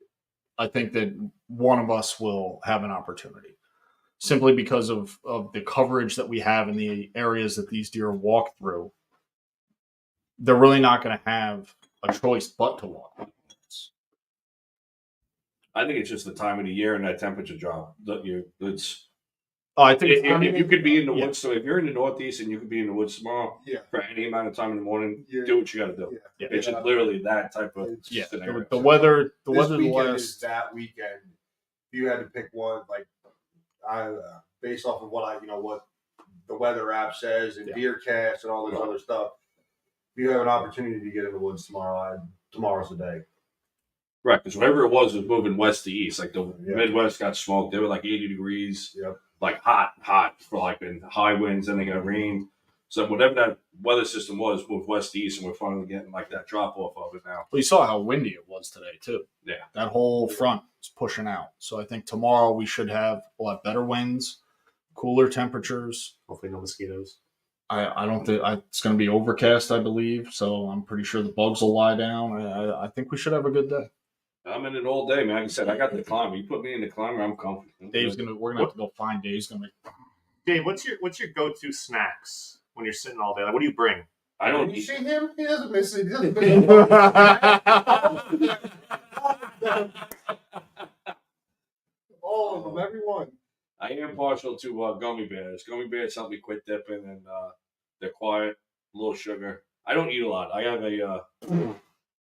think that one of us will have an opportunity, simply because of the coverage that we have in the areas that these deer walk through. They're really not going to have a choice but to walk. I think it's just the time of the year and that temperature drop. It's I think if you could be in the yeah. woods. So if you're in the Northeast and you could be in the woods tomorrow Yeah. for any amount of time in the morning, Yeah. do what you got to do. Yeah. Yeah. It's just literally that type of Yeah, scenario. the weather. The This weather. The weekend is last. that weekend. If you had to pick one, like based off of what what the weather app says and Yeah. DeerCast and all this other stuff. If you have an opportunity to get in the woods tomorrow, tomorrow's the day. Right, because whatever it was moving west to east. Like the Yeah. Midwest got smoked. They were like 80 degrees. Yep. Like hot for like in high winds, and they got rain. So whatever that weather system was moved west to east, and we're finally getting like that drop off of it now. Well, you saw how windy it was today too. Yeah. That whole front is pushing out. So I think tomorrow we'll have better winds, cooler temperatures. Hopefully, no mosquitoes. I don't think it's going to be overcast, I believe. So I'm pretty sure the bugs will lie down. I think we should have a good day. I'm in it all day, man. Like I said, I got the climber. You put me in the climber, I'm comfortable. We're gonna have to go find Dave's gonna make. Dave, what's your go-to snacks when you're sitting all day? Like, what do you bring? I don't You eat. see him? He doesn't miss it. He doesn't miss it. All of them, every one. I am partial to gummy bears. Gummy bears help me quit dipping, and they're quiet, a little sugar. I don't eat a lot. I have a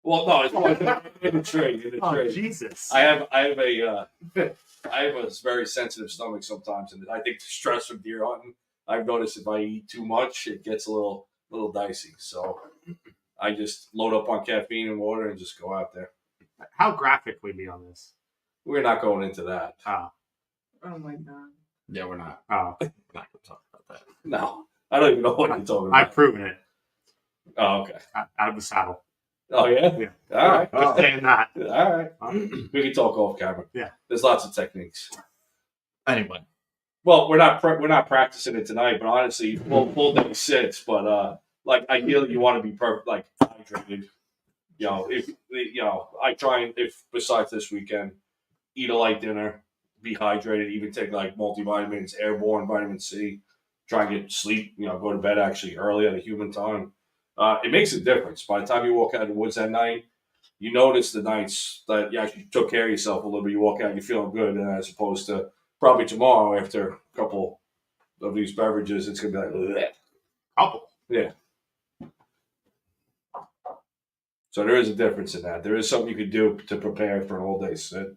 well, no, it's in the tray. In the Oh, tray. Jesus. I have a very sensitive stomach sometimes, and I think the stress from deer hunting. I've noticed if I eat too much, it gets a little dicey. So I just load up on caffeine and water and just go out there. How graphic would be on this? We're not going into that. Oh, Oh my god. Yeah, we're not. oh, We're not gonna talk about that. No, I don't even know what you're talking about. I've proven it. Oh, okay. Out of the saddle. Oh, yeah? Yeah. All right. Just saying that. All right. We can talk off camera. Yeah. There's lots of techniques. Anyway, Well, we're not practicing it tonight, but honestly, full day sits. But like ideally, you want to be perfect, like hydrated. You know, I try and if besides this weekend, eat a light dinner, be hydrated, even take like multivitamins, airborne vitamin C. Try and get sleep. You know, go to bed actually early at a human time. It makes a difference. By the time you walk out of the woods at night, you notice the nights that you actually took care of yourself a little bit. You walk out, you're feeling good, and as opposed to probably tomorrow after a couple of these beverages, it's gonna be like, bleh. Couple. Yeah. So there is a difference in that. There is something you could do to prepare for an all day sit,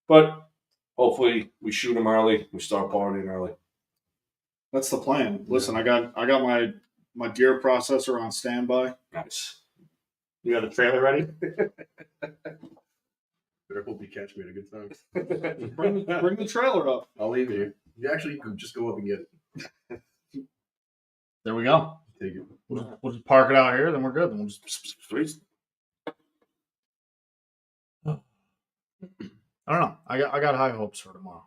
but hopefully we shoot them early. We start partying early. That's the plan. Listen, I got my deer processor on standby. Nice. You got the trailer ready? Better hope you catch me at a good time. Bring the trailer up. I'll leave it here. You actually could just go up and get it. there we go. Take it. We'll just park it out here. Then we're good. Then we'll just. I don't know. I got high hopes for tomorrow,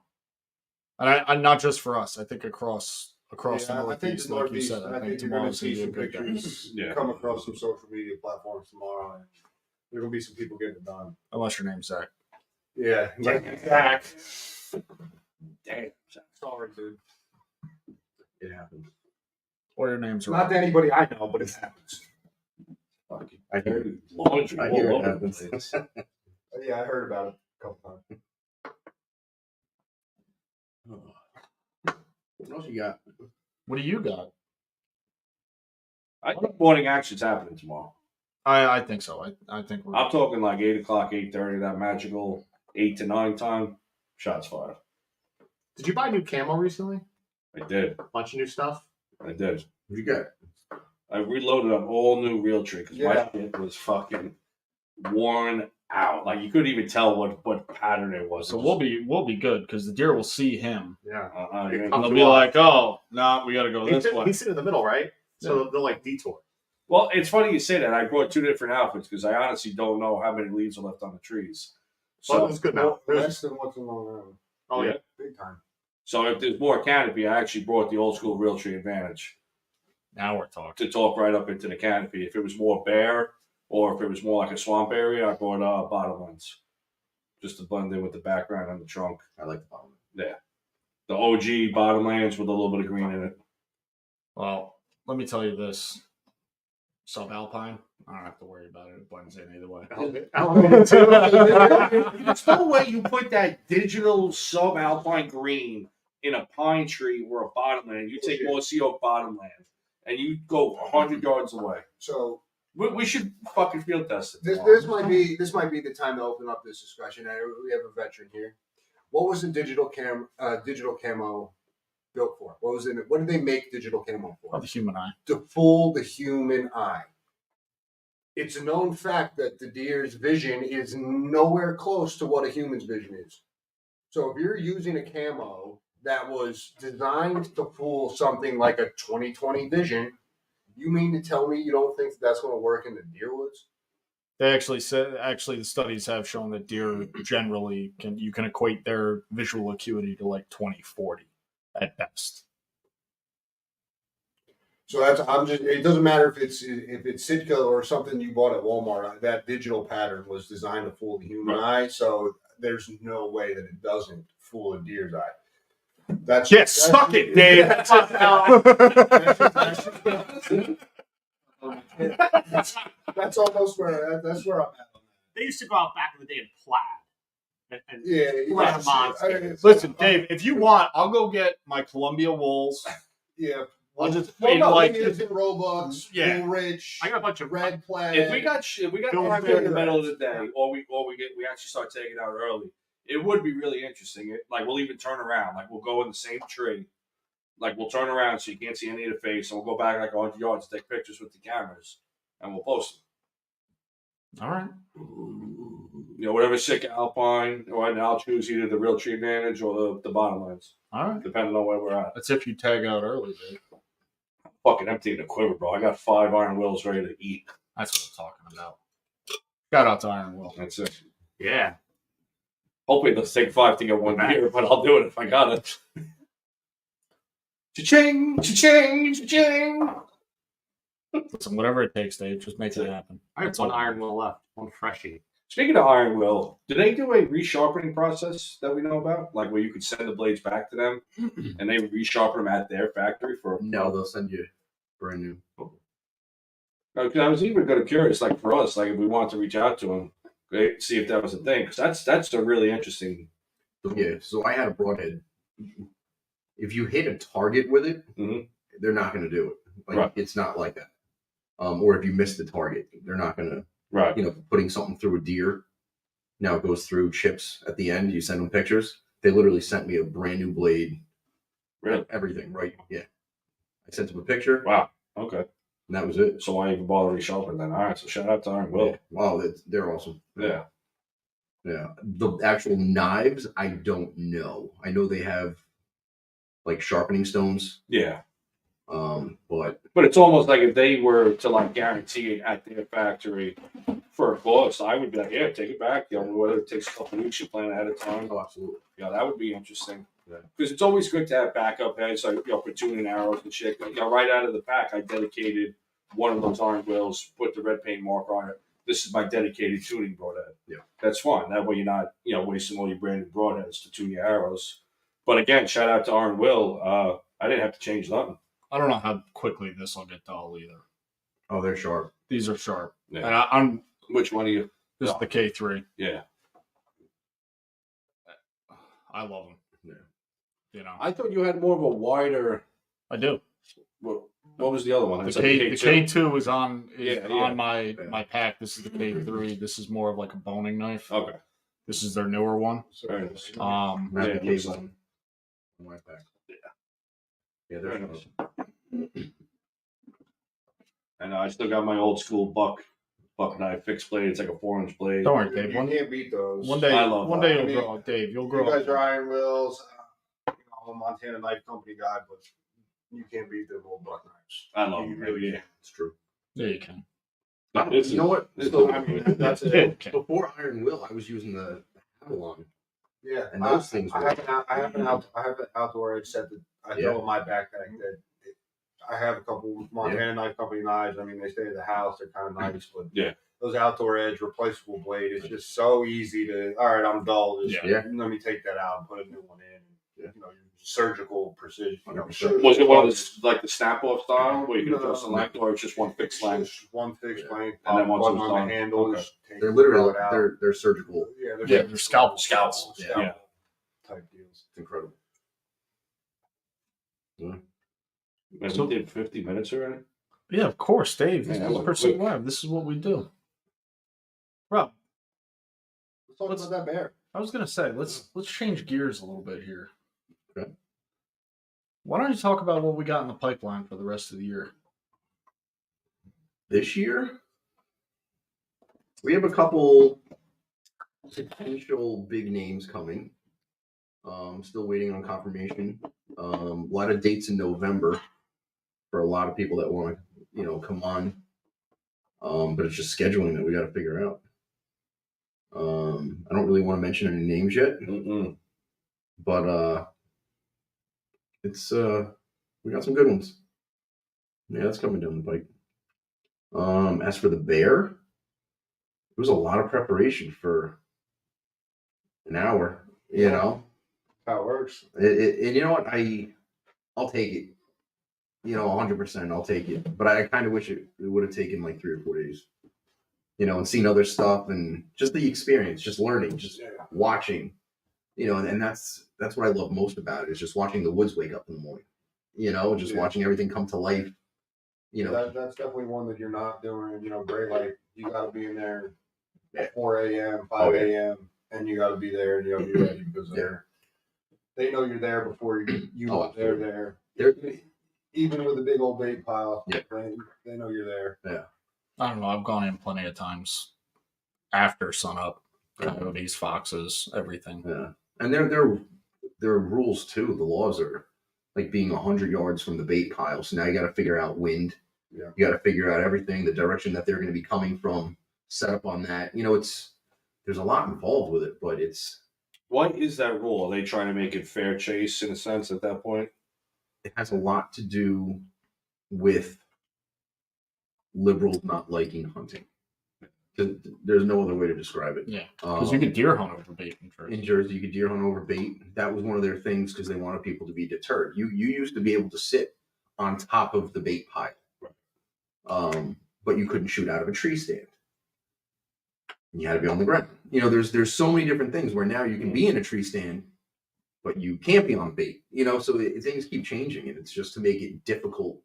and I not just for us. I think across the I think Northeast, the like you Northeast, said. I think you're going tomorrow's to see gonna some be a good day. pictures Yeah. come across some social media platforms tomorrow. And there are going to be some people getting it done. Unless your name's Zach. Yeah. Zach. Damn. Sorry, dude. It happens. Or your name's Not Rob. to anybody I know, but it happens. I hear it. Laundry I hear all it over the happens. place. Yeah, I heard about it a couple times. What else you got? What do you got? I think morning action's happening tomorrow. I think so. I think we're. I'm talking like 8:00, 8:30, that magical 8 to 9 time. Shots fired. Did you buy new camo recently? I did. Bunch of new stuff? I did. What you got? I reloaded on all new reel tree because my Yeah. shit was fucking worn out. Like you couldn't even tell what pattern it was. So we'll be good because the deer will see him Yeah. Yeah. and they'll be like, "Oh, no, we got to go He's, this way." he's sitting in the middle, right? So they'll like detour. Well, it's funny you say that. I brought 2 different outfits because I honestly don't know how many leaves are left on the trees. So So, it's good now. Less than what's in Long Island. Oh, yeah. Big time. so if there's more canopy, I actually brought the old school reel tree advantage Now we're talking. to talk right up into the canopy. If it was more bare or if it was more like a swamp area, I brought bottomlands just to blend in with the background on the trunk. I like the bottom. Yeah, the OG bottomlands with a little bit of green in it. Well, let me tell you this: subalpine. I don't have to worry about it. It blends in either way. There's no way you put that digital subalpine green in a pine tree or a bottomland. You take Mossy Oak bottomland and you go 100 yards away. So We should fucking field test it. this tomorrow. might be the time to open up this discussion. We have a veteran here. What was the digital camo built for? What was it? What did they make digital camo for? Oh, the human eye. To fool the human eye. It's a known fact that the deer's vision is nowhere close to what a human's vision is. So if you're using a camo that was designed to fool something like a 20/20 vision, you mean to tell me you don't think that's going to work in the deer woods? They actually said the studies have shown that deer generally you can equate their visual acuity to like 20/40 at best. So that's I'm just. It doesn't matter if it's Sitka or something you bought at Walmart. That digital pattern was designed to fool the human eye, so there's no way that it doesn't fool a deer's eye. That's suck it, Dave. That's almost where that's where I'm at. They used to go out back in the day in plaid. And Yeah, Listen, Dave, if you want, I'll go get my Columbia wools. Yeah. I'll just Well, pay no, like maybe it's in Robux, Yeah. Blue Rich, I got a bunch of Red Plaid. If we got Don't time in the figure middle of it. the day, or we actually start taking it out early, it would be really interesting. Like we'll even turn around, like we'll go in the same tree, like we'll turn around so you can't see any of the face, and we'll go back like 100 yards, take pictures with the cameras, and we'll post them. All right. You know, whatever sick alpine, or I'll choose either the real tree advantage or the bottom lines, All right. depending on where we're at. That's if you tag out early, Dave. Fucking emptying the quiver, bro. I got 5 iron wills ready to eat. That's what I'm talking about. Shout out to Iron Will. That's it. yeah. Hopefully, let's take 5 to get 1 year, but I'll do it if I got it. Cha-ching, cha-ching, cha-ching. Listen, whatever it takes, Dave, just make it happen. I have That's one all. iron will left, one freshie. Speaking of iron will, do they do a resharpening process that we know about? Like where you could send the blades back to them and they resharpen them at their factory for. No, they'll send you brand new. I was even kind of curious, like for us, like if we wanted to reach out to them, see if that was a thing, because that's a really interesting. Yeah, so I had a broadhead. If you hit a target with it, Mhm. they're not going to do it. Like Right. It's not like that. Or if you miss the target, they're not going to. Right. You know, putting something through a deer. Now it goes through chips at the end. You send them pictures. They literally sent me a brand new blade. Really? Everything, right? Yeah. I sent them a picture. Wow. Okay. And that was it. So why even bother resharpening then? All right. So shout out to Iron Will. Yeah. Wow, they're awesome. Yeah. Yeah. The actual knives, I don't know. I know they have like sharpening stones. Yeah. But it's almost like if they were to like guarantee it at their factory for a cost, I would be like, yeah, take it back. You know, whether it takes a couple of weeks, you plan ahead of time. oh, absolutely. Yeah, that would be interesting. Yeah. Because it's always good to have backup heads, like for tuning arrows and shit. Like, right out of the pack, I dedicated one of those iron wheels, put the red paint mark on it. This is my dedicated tuning broadhead. Yeah, that's fine. That way you're not, wasting all your brand new broadheads to tune your arrows. But again, shout out to Iron Will. I didn't have to change nothing. I don't know how quickly this will get dull either. Oh, they're sharp. These are sharp. Yeah. And I'm. Which one are you? This is the K3. Yeah. I love them. Yeah. You know. I thought you had more of a wider. I do. What was the other one? The It's K like the K2 is on Yeah. on my pack. This is the K3. This is more of like a boning knife. Okay. This is their newer one. Very nice. Grab yeah, the it looks cable like- on my back. Yeah. Yeah, they're Very sharp. nice. And I still got my old school buck knife fixed blade. It's like a 4-inch blade. Don't worry, Dave. You can't beat those. One day, I love one that. day I you'll mean, grow up, Dave. You'll You grow guys are up. Iron Wills. I'm a Montana knife company guy, but you can't beat them old buck knives. I love You them. really Yeah. can't. It's true. Yeah, you can. This You know what? this So, is- I mean, that's it. Okay. Before Iron Will, I was using the Avalon. Yeah, And those things I were- have an outdoor edge set that I throw in my backpack. I have a couple Montana knife company knives. I mean, they stay at the house. They're kind of nice, but Yeah. those outdoor edge replaceable blade is just so easy to. All right, I'm dull. Just Yeah. let me take that out and put a new one in. Yeah. You know, surgical precision. You know, 100%. Was it one of the like the snap off style where you can No. throw select, or it's just one fixed length? Just one fixed length, And then once button it's on done, the handles. okay. take- They're throw literally it out. they're surgical. Yeah, Yeah, they're scalpel Scalpels. Scalpel type deals. It's incredible. And So- we did 50 minutes already. Yeah, of course, Dave. This Yeah, is that went Pursuit quick. Live. This is what we do. Rob, Let's talk about that bear. I was gonna say let's change gears a little bit here. Okay. Why don't you talk about what we got in the pipeline for the rest of the year? This year, we have a couple potential big names coming. Still waiting on confirmation. A lot of dates in November for a lot of people that want to, come on. But it's just scheduling that we got to figure out. I don't really want to mention any names yet, but it's we got some good ones. Yeah, that's coming down the pike. As for the bear, it was a lot of preparation for an hour. You know, How it works. and you know what? I'll take it. 100%. I'll take it. But I kind of wish it would have taken like 3 or 4 days. And seen other stuff and just the experience, just learning, just watching. And that's what I love most about it is just watching the woods wake up in the morning. Just watching everything come to life. That's definitely one that you're not doing. Gray light. You got to be in there at 4 a.m., 5 a.m., and you got to be there and you got to be ready because they know you're there before you know they're there. Even with a big old bait pile, they know you're there. Yeah. I don't know. I've gone in plenty of times after sunup. Coyotes, foxes, everything. Yeah. And there are rules too. The laws are like being 100 yards from the bait pile. So now you got to figure out wind. Yeah. You got to figure out everything, the direction that they're going to be coming from, set up on that. There's a lot involved with it, but Why is that rule? Are they trying to make it fair chase in a sense at that point? it has a lot to do with liberals not liking hunting. There's no other way to describe it. Yeah, because you could deer hunt over bait in Jersey. In Jersey, you could deer hunt over bait. That was one of their things because they wanted people to be deterred. You used to be able to sit on top of the bait pile, but you couldn't shoot out of a tree stand. You had to be on the ground. There's so many different things where now you can be in a tree stand, but you can't be on bait. So things keep changing, and it's just to make it difficult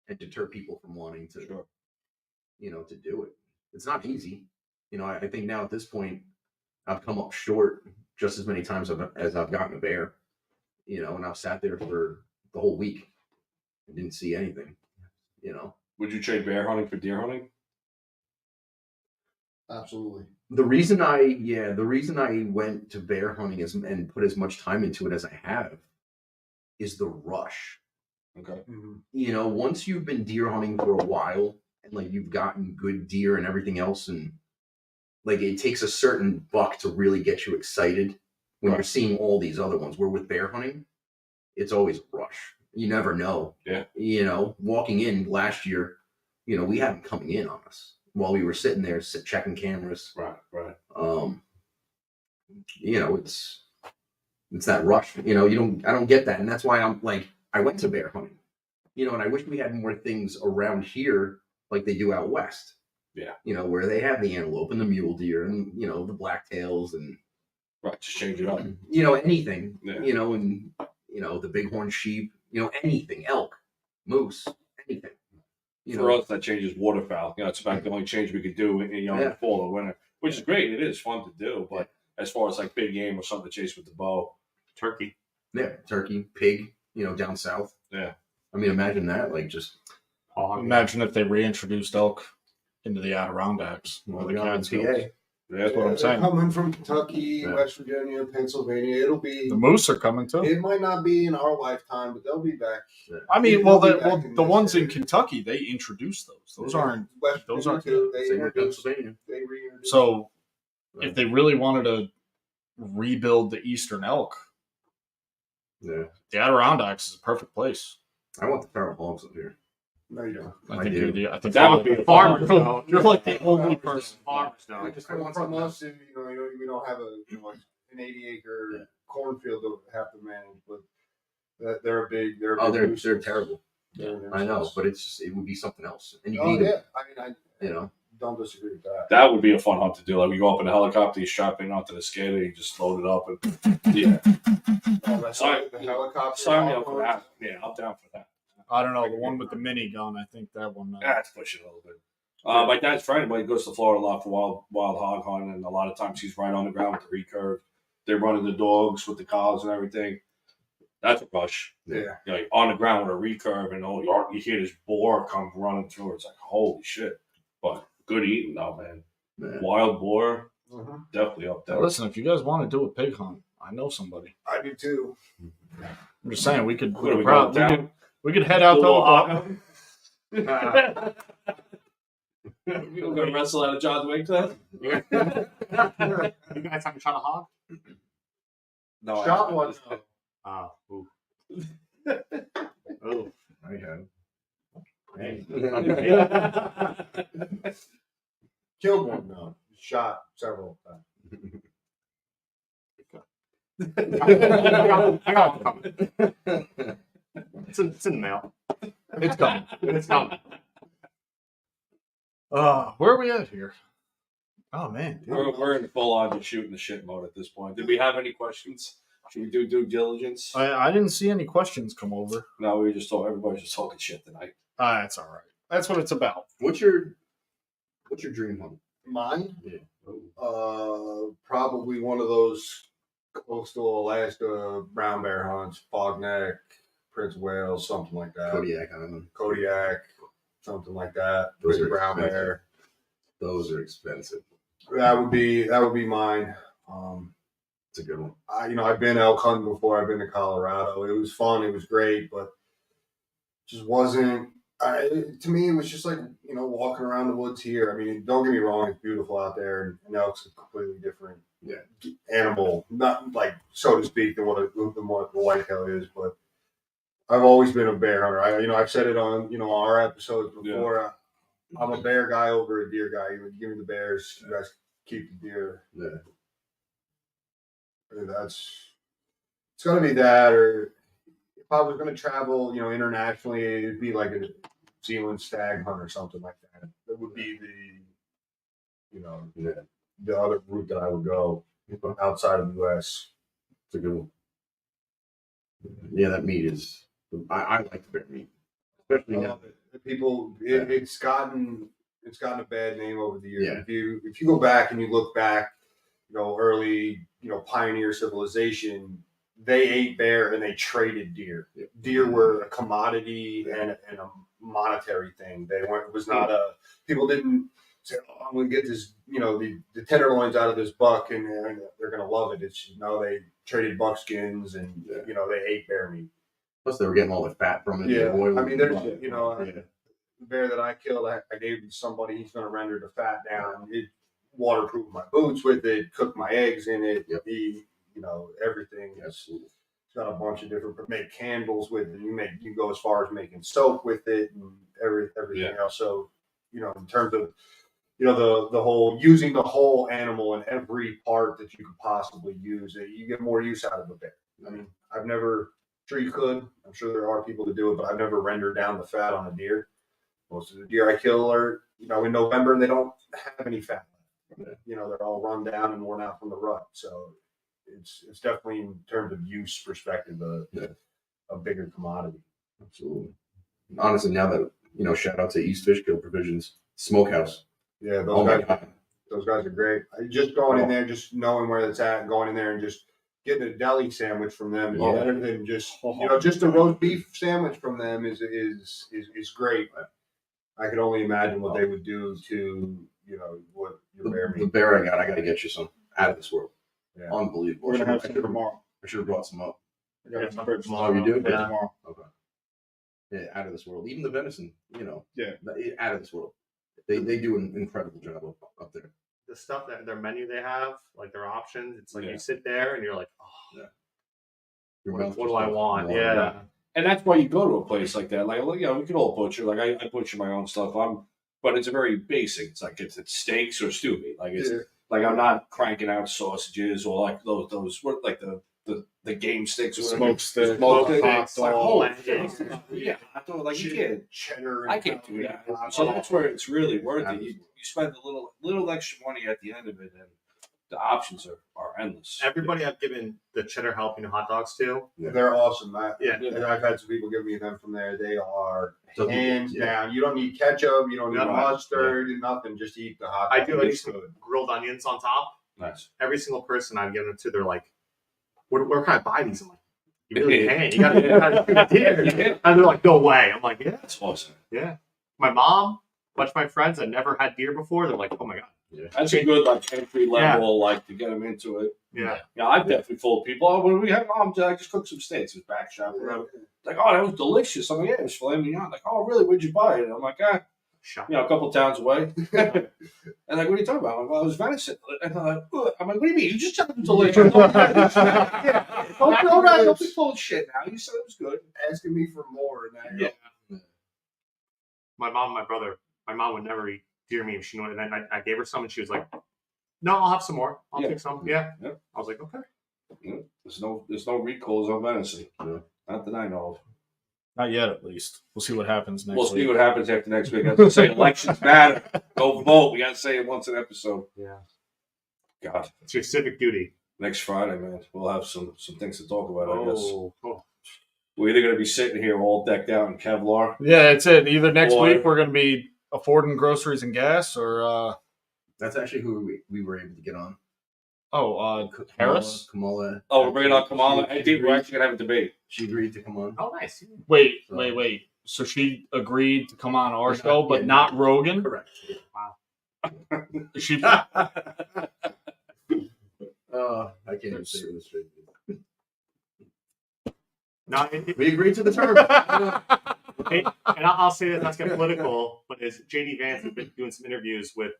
and deter people from wanting to, to do it. It's not easy. I think now at this point, I've come up short just as many times as I've gotten a bear, and I've sat there for the whole week and didn't see anything, Would you trade bear hunting for deer hunting? Absolutely. The reason I went to bear hunting and put as much time into it as I have is the rush. Okay. Mm-hmm. Once you've been deer hunting for a while and like you've gotten good deer and everything else, and like it takes a certain buck to really get you excited when you're seeing all these other ones. Where with bear hunting, it's always a rush. You never know. Yeah. Walking in last year, we had them coming in on us while we were sitting there checking cameras. Right. It's that rush. I don't get that, and that's why I'm like I went to bear hunting. And I wish we had more things around here like they do out west. Yeah. Where they have the antelope and the mule deer and the blacktails and Just change it up. anything. Yeah. And the bighorn sheep. Anything, elk, moose, anything. For us, that changes waterfowl. It's about the only change we could do in the fall or winter, which is great. It is fun to do, but as far as like big game or something to chase with the bow, Turkey. Yeah, turkey, pig. Down south. Yeah. I mean, imagine that. Like just imagine if they reintroduced elk into the Adirondacks or the Catskills. That's what I'm saying. Coming from Kentucky, West Virginia, Pennsylvania, it'll be. The moose are coming too. It might not be in our lifetime, but they'll be back. I mean, They'll be the back in ones this in Kentucky, they introduced those. Those aren't. West Those Virginia aren't. too. They same with introduced. Pennsylvania. They reintroduced. So, if they really wanted to rebuild the eastern elk, Yeah. the Adirondacks is a perfect place. I want the feral hogs up here. No, you don't. I I think do. you're the. I think That would be a farmer. farmer. You're like the only person. Farmers know. I just come from us, and we don't have an 80-acre cornfield to have to manage, but they're a big. They're terrible. They're I know, but it would be something else, and you Oh need yeah, I mean, it. don't disagree with that. That would be a fun hunt to do. Like we go up in a helicopter, you strap in onto the skid, and you just load it up, and The helicopter. sign me up for that. Yeah, I'm down for that. I don't know the one with the minigun. I think that one. That's pushing a little bit. My dad's friend, but he goes to Florida a lot for wild hog hunting, and a lot of times he's right on the ground with the recurve. They're running the dogs with the collars and everything. That's a rush. Yeah. Like on the ground with a recurve, and you hear this boar come running through. It's like holy shit. But good eating though, man. Wild boar, definitely up there. Listen, if you guys want to do a pig hunt, I know somebody. I do too. I'm just saying we could. What, are we going down? We could head out to. We're gonna wrestle out of John's Wing test? You guys haven't shot a hog? No, Shot one. Ooh. Oh. I have. Killed one though. Shot several times. I got one coming. It's in the mail. It's coming. It's coming. Where are we at here? Oh man, dude. We're in full on just shooting the shit mode at this point. Did we have any questions? Should we do due diligence? I didn't see any questions come over. No, we just told everybody's just talking shit tonight. That's all right. That's what it's about. What's your dream hunt? Mine? Yeah. Probably one of those coastal Alaska brown bear hunts, Fog Neck, Prince of Wales, something like that. Kodiak Island. Kodiak, something like that. Those Big are brown expensive. bear. Those are expensive. That would be mine. It's a good one. I've been elk hunting before. I've been to Colorado. It was fun. It was great, but just wasn't. To me, it was just like walking around the woods here. I mean, don't get me wrong; it's beautiful out there, and elk's a completely different animal, not like so to speak than what the whitetail is. But I've always been a bear hunter. I've said it on our episodes before. Yeah. I'm a bear guy over a deer guy. Give me the bears. You guys keep the deer. Yeah. It's gonna be that, or if I was gonna travel, internationally, it'd be like a Zealand stag hunt or something like that. That would be the other route that I would go outside of the U.S. It's a good one. Yeah, that meat is. I like the bear meat, especially I now. love it. People, it's gotten a bad name over the years. Yeah. If you go back and you look back, early, pioneer civilization, they ate bear and they traded deer. Yeah. Deer were a commodity and a monetary thing. It was not a, people didn't say, oh, I'm going to get this, the tenderloins out of this buck and they're going to love it. It's, they traded buckskins and, they ate bear meat. Plus, they were getting all the fat from it. Yeah. The oil. I mean, there's, Yeah. the bear that I killed, I gave to somebody, he's going to render the fat down. It waterproofed my boots with it, cooked my eggs in it, everything. Absolutely. It's got a bunch of different, make candles with it. You go as far as making soap with it and everything else. So, in terms of, the whole, using the whole animal in every part that you could possibly use it, you get more use out of a bear. I mean, I'm sure you could. I'm sure there are people that do it, but I've never rendered down the fat on a deer. Most of the deer I kill are, in November and they don't have any fat left. They're all run down and worn out from the rut. So it's definitely, in terms of use perspective, a bigger commodity. Absolutely. Honestly, now that shout out to East Fishkill Provisions Smokehouse. Yeah, Oh my God. those guys are great. Just going in there, just knowing where it's at, and going in there and just getting a deli sandwich from them is better than just just a roast beef sandwich from them is great. I could only imagine what they would do to what your bear The meat. bear I got to get you some out of this world. Yeah. Unbelievable. We're gonna have some tomorrow. I should have brought some up. I got Yeah, some birds Oh, you do? Yeah. Tomorrow. Okay. Yeah, out of this world. Even the venison, Yeah. out of this world. They do an incredible job up there. The stuff that their menu they have, like their options, it's like Yeah. you sit there and you're like, oh, Your what mouth do just I goes want? wild. Yeah. And that's why you go to a place like that. Like, we can all butcher. Like, I butcher my own stuff. But it's a very basic. It's like it's steaks or stew meat. Like like I'm not cranking out sausages or like those what like the game sticks or whatever. Smoke stick, Smoke hot sticks. Like, dog. oh, Pancakes. yeah. I thought like you can't. Cheddar. I can't do that. So that's where it's really worth it. You spend a little extra money at the end of it, and the options are endless. Everybody I've given the cheddar jalapeno hot dogs to, They're awesome. Yeah. And I've had some people give me them from there. They are So, hands yeah. down. You don't need ketchup. You don't need No, mustard. Nothing. Just eat the hot dog. I do. I It's use good. grilled onions on top. Nice. Every single person I've given it to, they're like, where can I buy these? I'm like, you really can't. You gotta do it here. And they're like, no way. I'm like, yeah. That's awesome. Yeah. My mom, a bunch of my friends that never had deer before, they're like, oh my God. That's a good like entry level, like to get them into it. Yeah. Yeah, I've definitely told people, oh, when we had moms, I just cooked some steaks, it was back shop, whatever. Like, oh, that was delicious. I'm like, yeah, it was filet mignon. Like, oh, really? Where'd you buy it? And I'm like, Shut a couple towns away. And like, what are you talking about? I'm like, well, it was venison. And I'm like, ugh. I'm like, what do you mean? You just said it was delicious. Don't be full of shit now. You said it was good. Asking me for more. And Yeah. my mom and my brother. My mom would never eat deer meat. She knew it, and then I gave her some, and she was like, "No, I'll have some more. I'll take some." Yeah. I was like, "Okay." Yeah. There's no recalls on venison. Not that I know of. Not yet, at least. We'll see what happens next We'll week. see what happens after next week. As I say, elections matter. Go vote. We got to say it once an episode. Yeah. God. It's your civic duty. Next Friday, man. We'll have some things to talk about, I guess. Cool. We're either going to be sitting here all decked out in Kevlar. Yeah, it's it. Either next Or- week we're going to be affording groceries and gas, or That's actually who we were able to get on. Harris. Kamala. Oh, we're bringing on Kamala. I She think we're agreed- actually going to have a debate. She agreed to come on. Oh, nice. Wait. So she agreed to come on our show, but not Rogan. Correct. She. I can't even say it straight. No, We agreed to the term. and I'll say that, not to get political, but as JD Vance has been doing some interviews with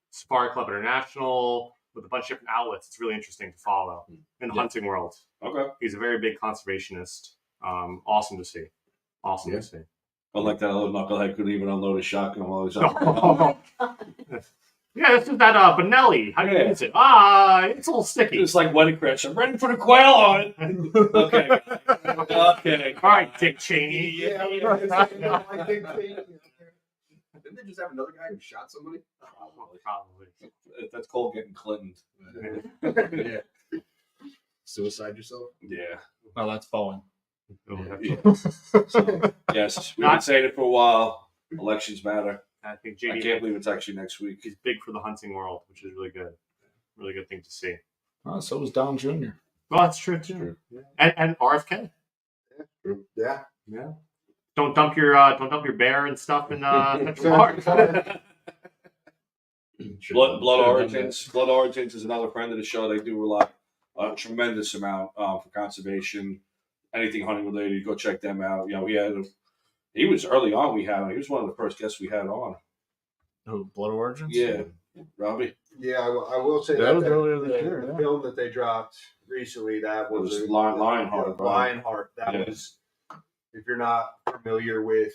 Safari Club International, with a bunch of different outlets. It's really interesting to follow in the hunting world. Okay. He's a very big conservationist. Awesome to see. Awesome to see. Unlike that other knucklehead couldn't even unload his shotgun while he was Oh, out. yeah, this is that Benelli. How do you use it? It's a little sticky. It's like wedding crash. I'm ready for the quail on it. Okay. Okay. All right, Dick Cheney. Yeah, I think didn't they just have another guy who shot somebody? Probably. That's called getting Clinton. Yeah. Suicide yourself? Yeah. Oh, that's Bowen. Yes, we've been saying it for a while. Elections matter. I think I JD can't believe it's actually next week. he's big for the hunting world, which is really good. Really good thing to see. Oh, so was Don Jr. Well, that's true too. And RFK. Yeah. Don't dump your bear and stuff in Central Park. Blood Origins. Blood Origins is another friend of the show. They do rely a tremendous amount for conservation, anything hunting related. Go check them out. You know, he was early on. He was one of the first guests we had on. Who? Blood Origins? Yeah, Robbie. Yeah, I will say That was earlier this year, The yeah. film that they dropped recently, that It was was Lionheart, right? Lionheart. That Yeah. was, if you're not familiar with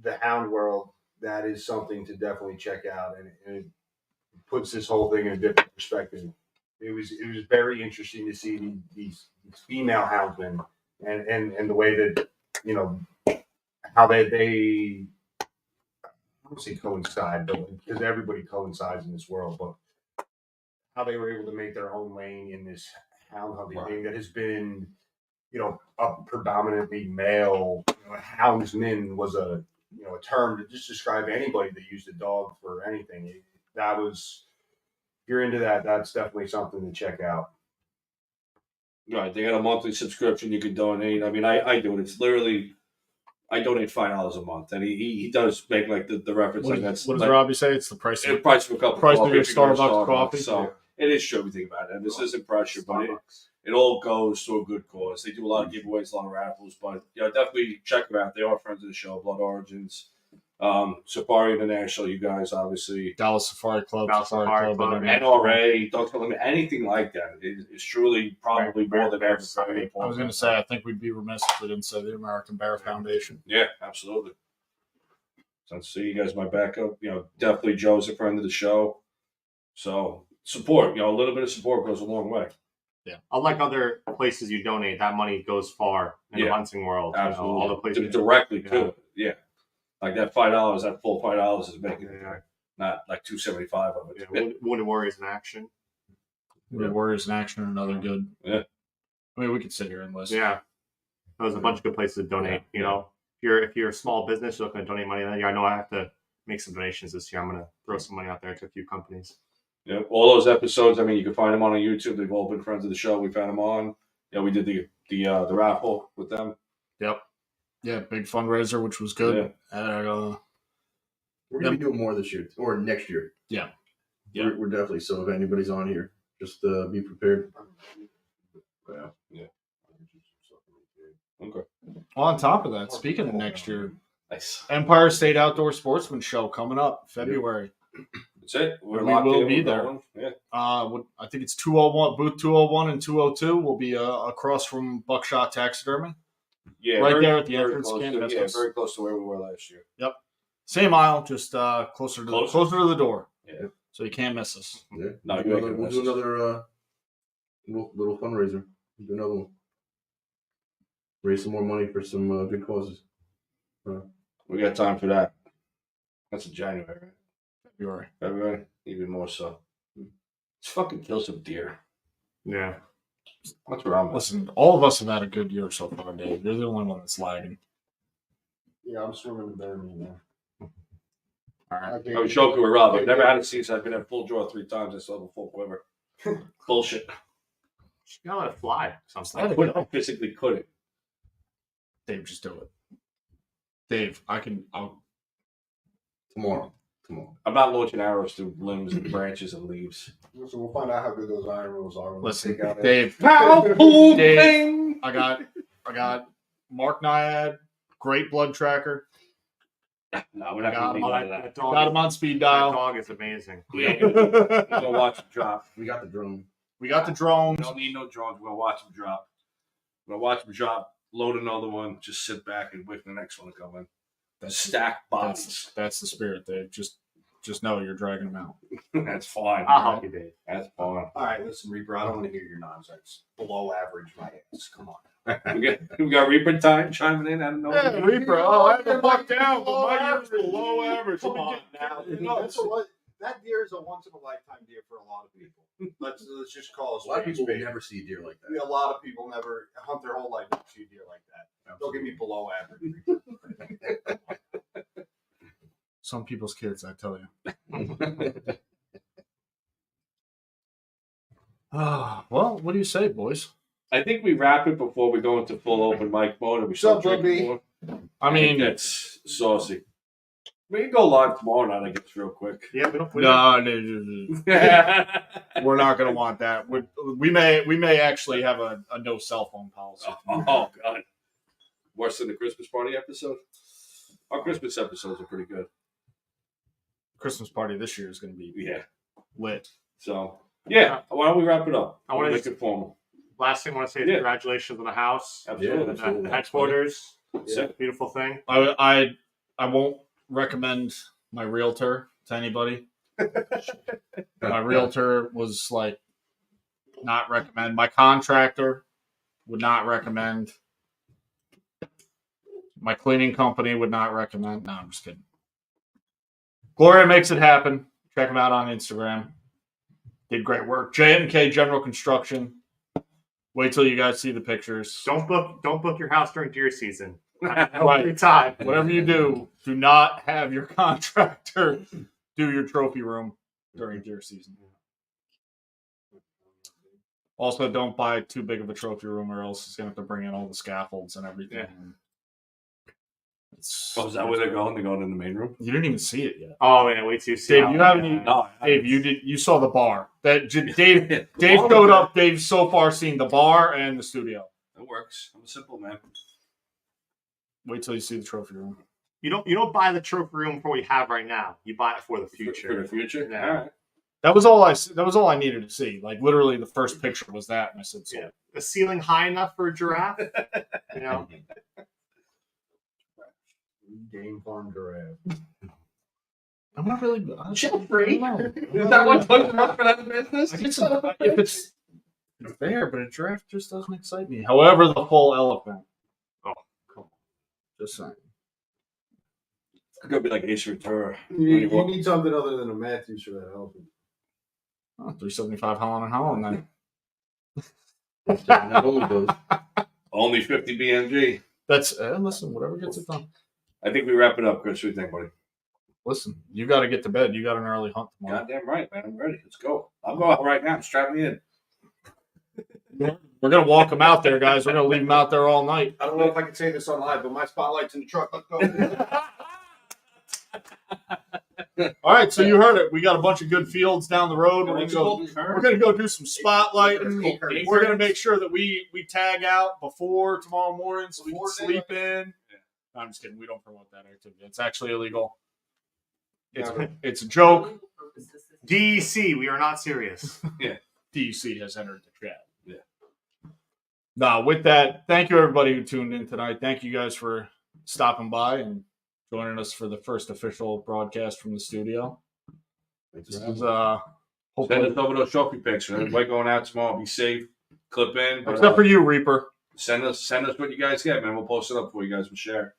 the hound world, that is something to definitely check out, and it puts this whole thing in a different perspective. It was very interesting to see these female houndsmen and the way that, you know, how they I don't say coincide, but because everybody coincides in this world, but how they were able to make their own lane in this hound hunting thing that has been, you know, a predominantly male. You know, houndsman was a term to just describe anybody that used a dog for anything. That was, if you're into that, that's definitely something to check out. Right, they got a monthly subscription you can donate. I mean, I do it. It's literally, I donate $5 a month, and he does make like the reference What like does, that's what does like, Robbie say? It's the price the of price of a cup of price of coffee your if you go to Starbucks coffee. So it is true everything about it. And this isn't pressure, but it all goes to a good cause. They do a lot of giveaways, a lot of raffles, but definitely check them out. They are friends of the show, Blood Origins. Safari International, you guys obviously. Dallas Safari Club, Dallas Safari Club, International. NRA, Dog Limit, anything like that. It's truly probably more than ever. Very I important. was going to say, I think we'd be remiss if we didn't say the American Bear Foundation. Yeah, absolutely. So you guys my backup. Definitely Joe's a friend of the show. So support, a little bit of support goes a long way. Yeah. Unlike other places you donate, that money goes far in the hunting world. Absolutely. All the places Directly to it. Yeah. Like that $5, that full $5 is making it, not like $2.75 of it. Yeah, Wounded Warriors in Action. The Warriors in Action, another good. Yeah. I mean, we could sit here and list. Yeah. There's a bunch of good places to donate. You know, if you're a small business, you're looking to donate money. I know I have to make some donations this year. I'm going to throw some money out there to a few companies. Yeah, all those episodes. I mean, you can find them on YouTube. They've all been friends of the show. We found them on. Yeah, we did the raffle with them. Yep. Yeah, big fundraiser, which was good. We're going to be doing more this year or next year. Yeah. We're definitely. So if anybody's on here, just be prepared. Yeah. Okay. Well, on top of that, speaking of next year, Nice. Empire State Outdoor Sportsman Show coming up February. That's it. We're We locked will in. be We're there. going. Yeah. I think it's 201, booth 201 and 202 will be across from Buckshot Taxidermy. Yeah. Right very, there at the very entrance close camp. to- Yeah, very close to where we were last year. Same aisle, just closer to the door. Yeah. So you can't miss us. Yeah. No, we'll you ain't do gonna we'll miss do us. another little fundraiser. We'll do another one. Raise some more money for some good causes. We got time for that. That's in January, right? February. February, even more so. Let's fucking kill some deer. Yeah. That's where I'm at. Listen, all of us have had a good year so far, Dave. You're the only one that's lagging. Yeah, I'm swimming in bear meat now. All right. I was joking with Rob. I've never had a season. I've been at full draw 3 times. I still have a full quiver. Bullshit. You gotta let it fly. Sometimes. I physically couldn't. Dave, just do it. Dave, I'll Tomorrow. I'm not launching arrows through limbs and branches and leaves. So we'll find out how good those iron rolls are. When listen, we take out Dave. Dave. I got Mark Nyad, great blood tracker. No, we're not Got going to him do on- that. Got him on speed That dial. dog is amazing. We're gonna watch him drop. We got the drone. We got the We drones. don't need no drones. We're gonna watch him drop. We're gonna watch him drop. Load another one. Just sit back and wait for the next one to come in. Stack bodies. That's the spirit, Dave. Just know you're dragging them out. That's fine. I'll help you, Dave. That's fine. All right, listen, Reaper, I don't want to hear your nonsense. Below average, my ass. Come on. We got Reaper time chiming in. I don't know. Yeah, Reaper. Oh, I haven't bucked down, but my year's below average. Come on now. That's what, that deer is a once in a lifetime deer for a lot of people. Let's just call it A lot of people will spade. never see a deer like that. A lot of people never hunt their whole life and see a deer like that. Don't give me below average. Some people's kids, I tell you. Well, what do you say, boys? I think we wrap it before we go into full open mic mode. And we Sup, start drinking Bubby? more. I mean, That's saucy. We can go live tomorrow night, I guess, real quick. Yeah, we don't. no, we're not going to want that. We may actually have a no cell phone policy. Oh, God. Worse than the Christmas party episode? Our Christmas episodes are pretty good. Christmas party this year is going to be Yeah. lit. So, yeah. Why don't we wrap it up? I wanna make just- it formal. Last thing I want to say is Yeah. congratulations on the house. Absolutely. And the headquarters. Yeah. Beautiful thing. I won't recommend my realtor to anybody. My realtor was like, not recommend. My contractor would not recommend. My cleaning company would not recommend. No, I'm just kidding. Gloria makes it happen. Check them out on Instagram. Did great work. J&K General Construction. Wait till you guys see the pictures. Don't book your house during deer season. Right. Every time. Whatever you do not have your contractor do your trophy room during deer season. Also, don't buy too big of a trophy room, or else it's gonna have to bring in all the scaffolds and everything. Yeah. Oh, is that where they're going? They're going in the main room? You didn't even see it yet. Oh man, wait till you see. Dave, how- you haven't even- No. Dave, you saw the bar. Dave showed up. Dave's so far seen the bar and the studio. It works. I'm a simple man. Wait till you see the trophy room. You don't buy the trophy room for what you have right now. You buy it for the future. For the future? Yeah. All right. That was all I needed to see. Like literally, the first picture was that, and I said, "So." Yeah. The ceiling high enough for a giraffe. You know. Game farm giraffe. I'm not really. Jeffrey? I don't know. Is that what took you out of business? I get some, if it's there, but a giraffe just doesn't excite me. However, the full elephant. Oh, come on. Just saying. It's gonna be like Ace Ventura. You need something other than a Matthews for that elephant. Oh, 375 Holland and Holland then. Not only those. Only 50 BMG. That's listen, whatever gets it done. I think we wrap it up, Chris. What do you think, buddy? Listen, you got to get to bed. You got an early hunt tomorrow. Goddamn right, man. I'm ready. Let's go. I'll go out right now. Strap me in. We're gonna walk them out there, guys. We're gonna leave them out there all night. I don't know if I can say this on live, but my spotlight's in the truck. Let's go. All right, so you heard it. We got a bunch of good fields down the road. We're gonna go do some spotlighting. We're gonna make sure that we tag out before tomorrow morning so we can sleep in. No, I'm just kidding. We don't promote that activity. It's actually illegal. It's a joke. DC, we are not serious. DC has entered the chat. Yeah. Now, with that, thank you everybody who tuned in tonight. Thank you guys for stopping by and joining us for the first official broadcast from the studio. Thanks This for having is me. Send hopefully, us over those trophy pics. We're going out tomorrow. Be safe. Clip in. But, except for you, Reaper. send us what you guys get, man. We'll post it up for you guys and share.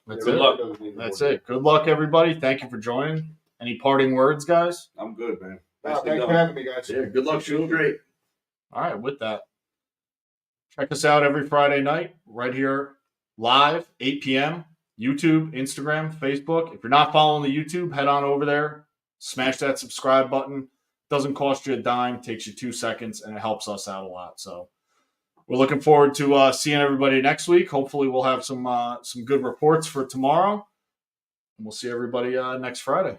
That's Good it. luck. That's it. Good luck, everybody. Thank you for joining. Any parting words, guys? I'm good, man. Thanks Nicely for done. having me, guys. Yeah, good luck. Shooting great. All right, with that, check us out every Friday night right here live, 8 p.m. YouTube, Instagram, Facebook. If you're not following the YouTube, head on over there, smash that subscribe button. Doesn't cost you a dime, takes you 2 seconds, and it helps us out a lot. So we're looking forward to seeing everybody next week. Hopefully, we'll have some good reports for tomorrow, and we'll see everybody next Friday.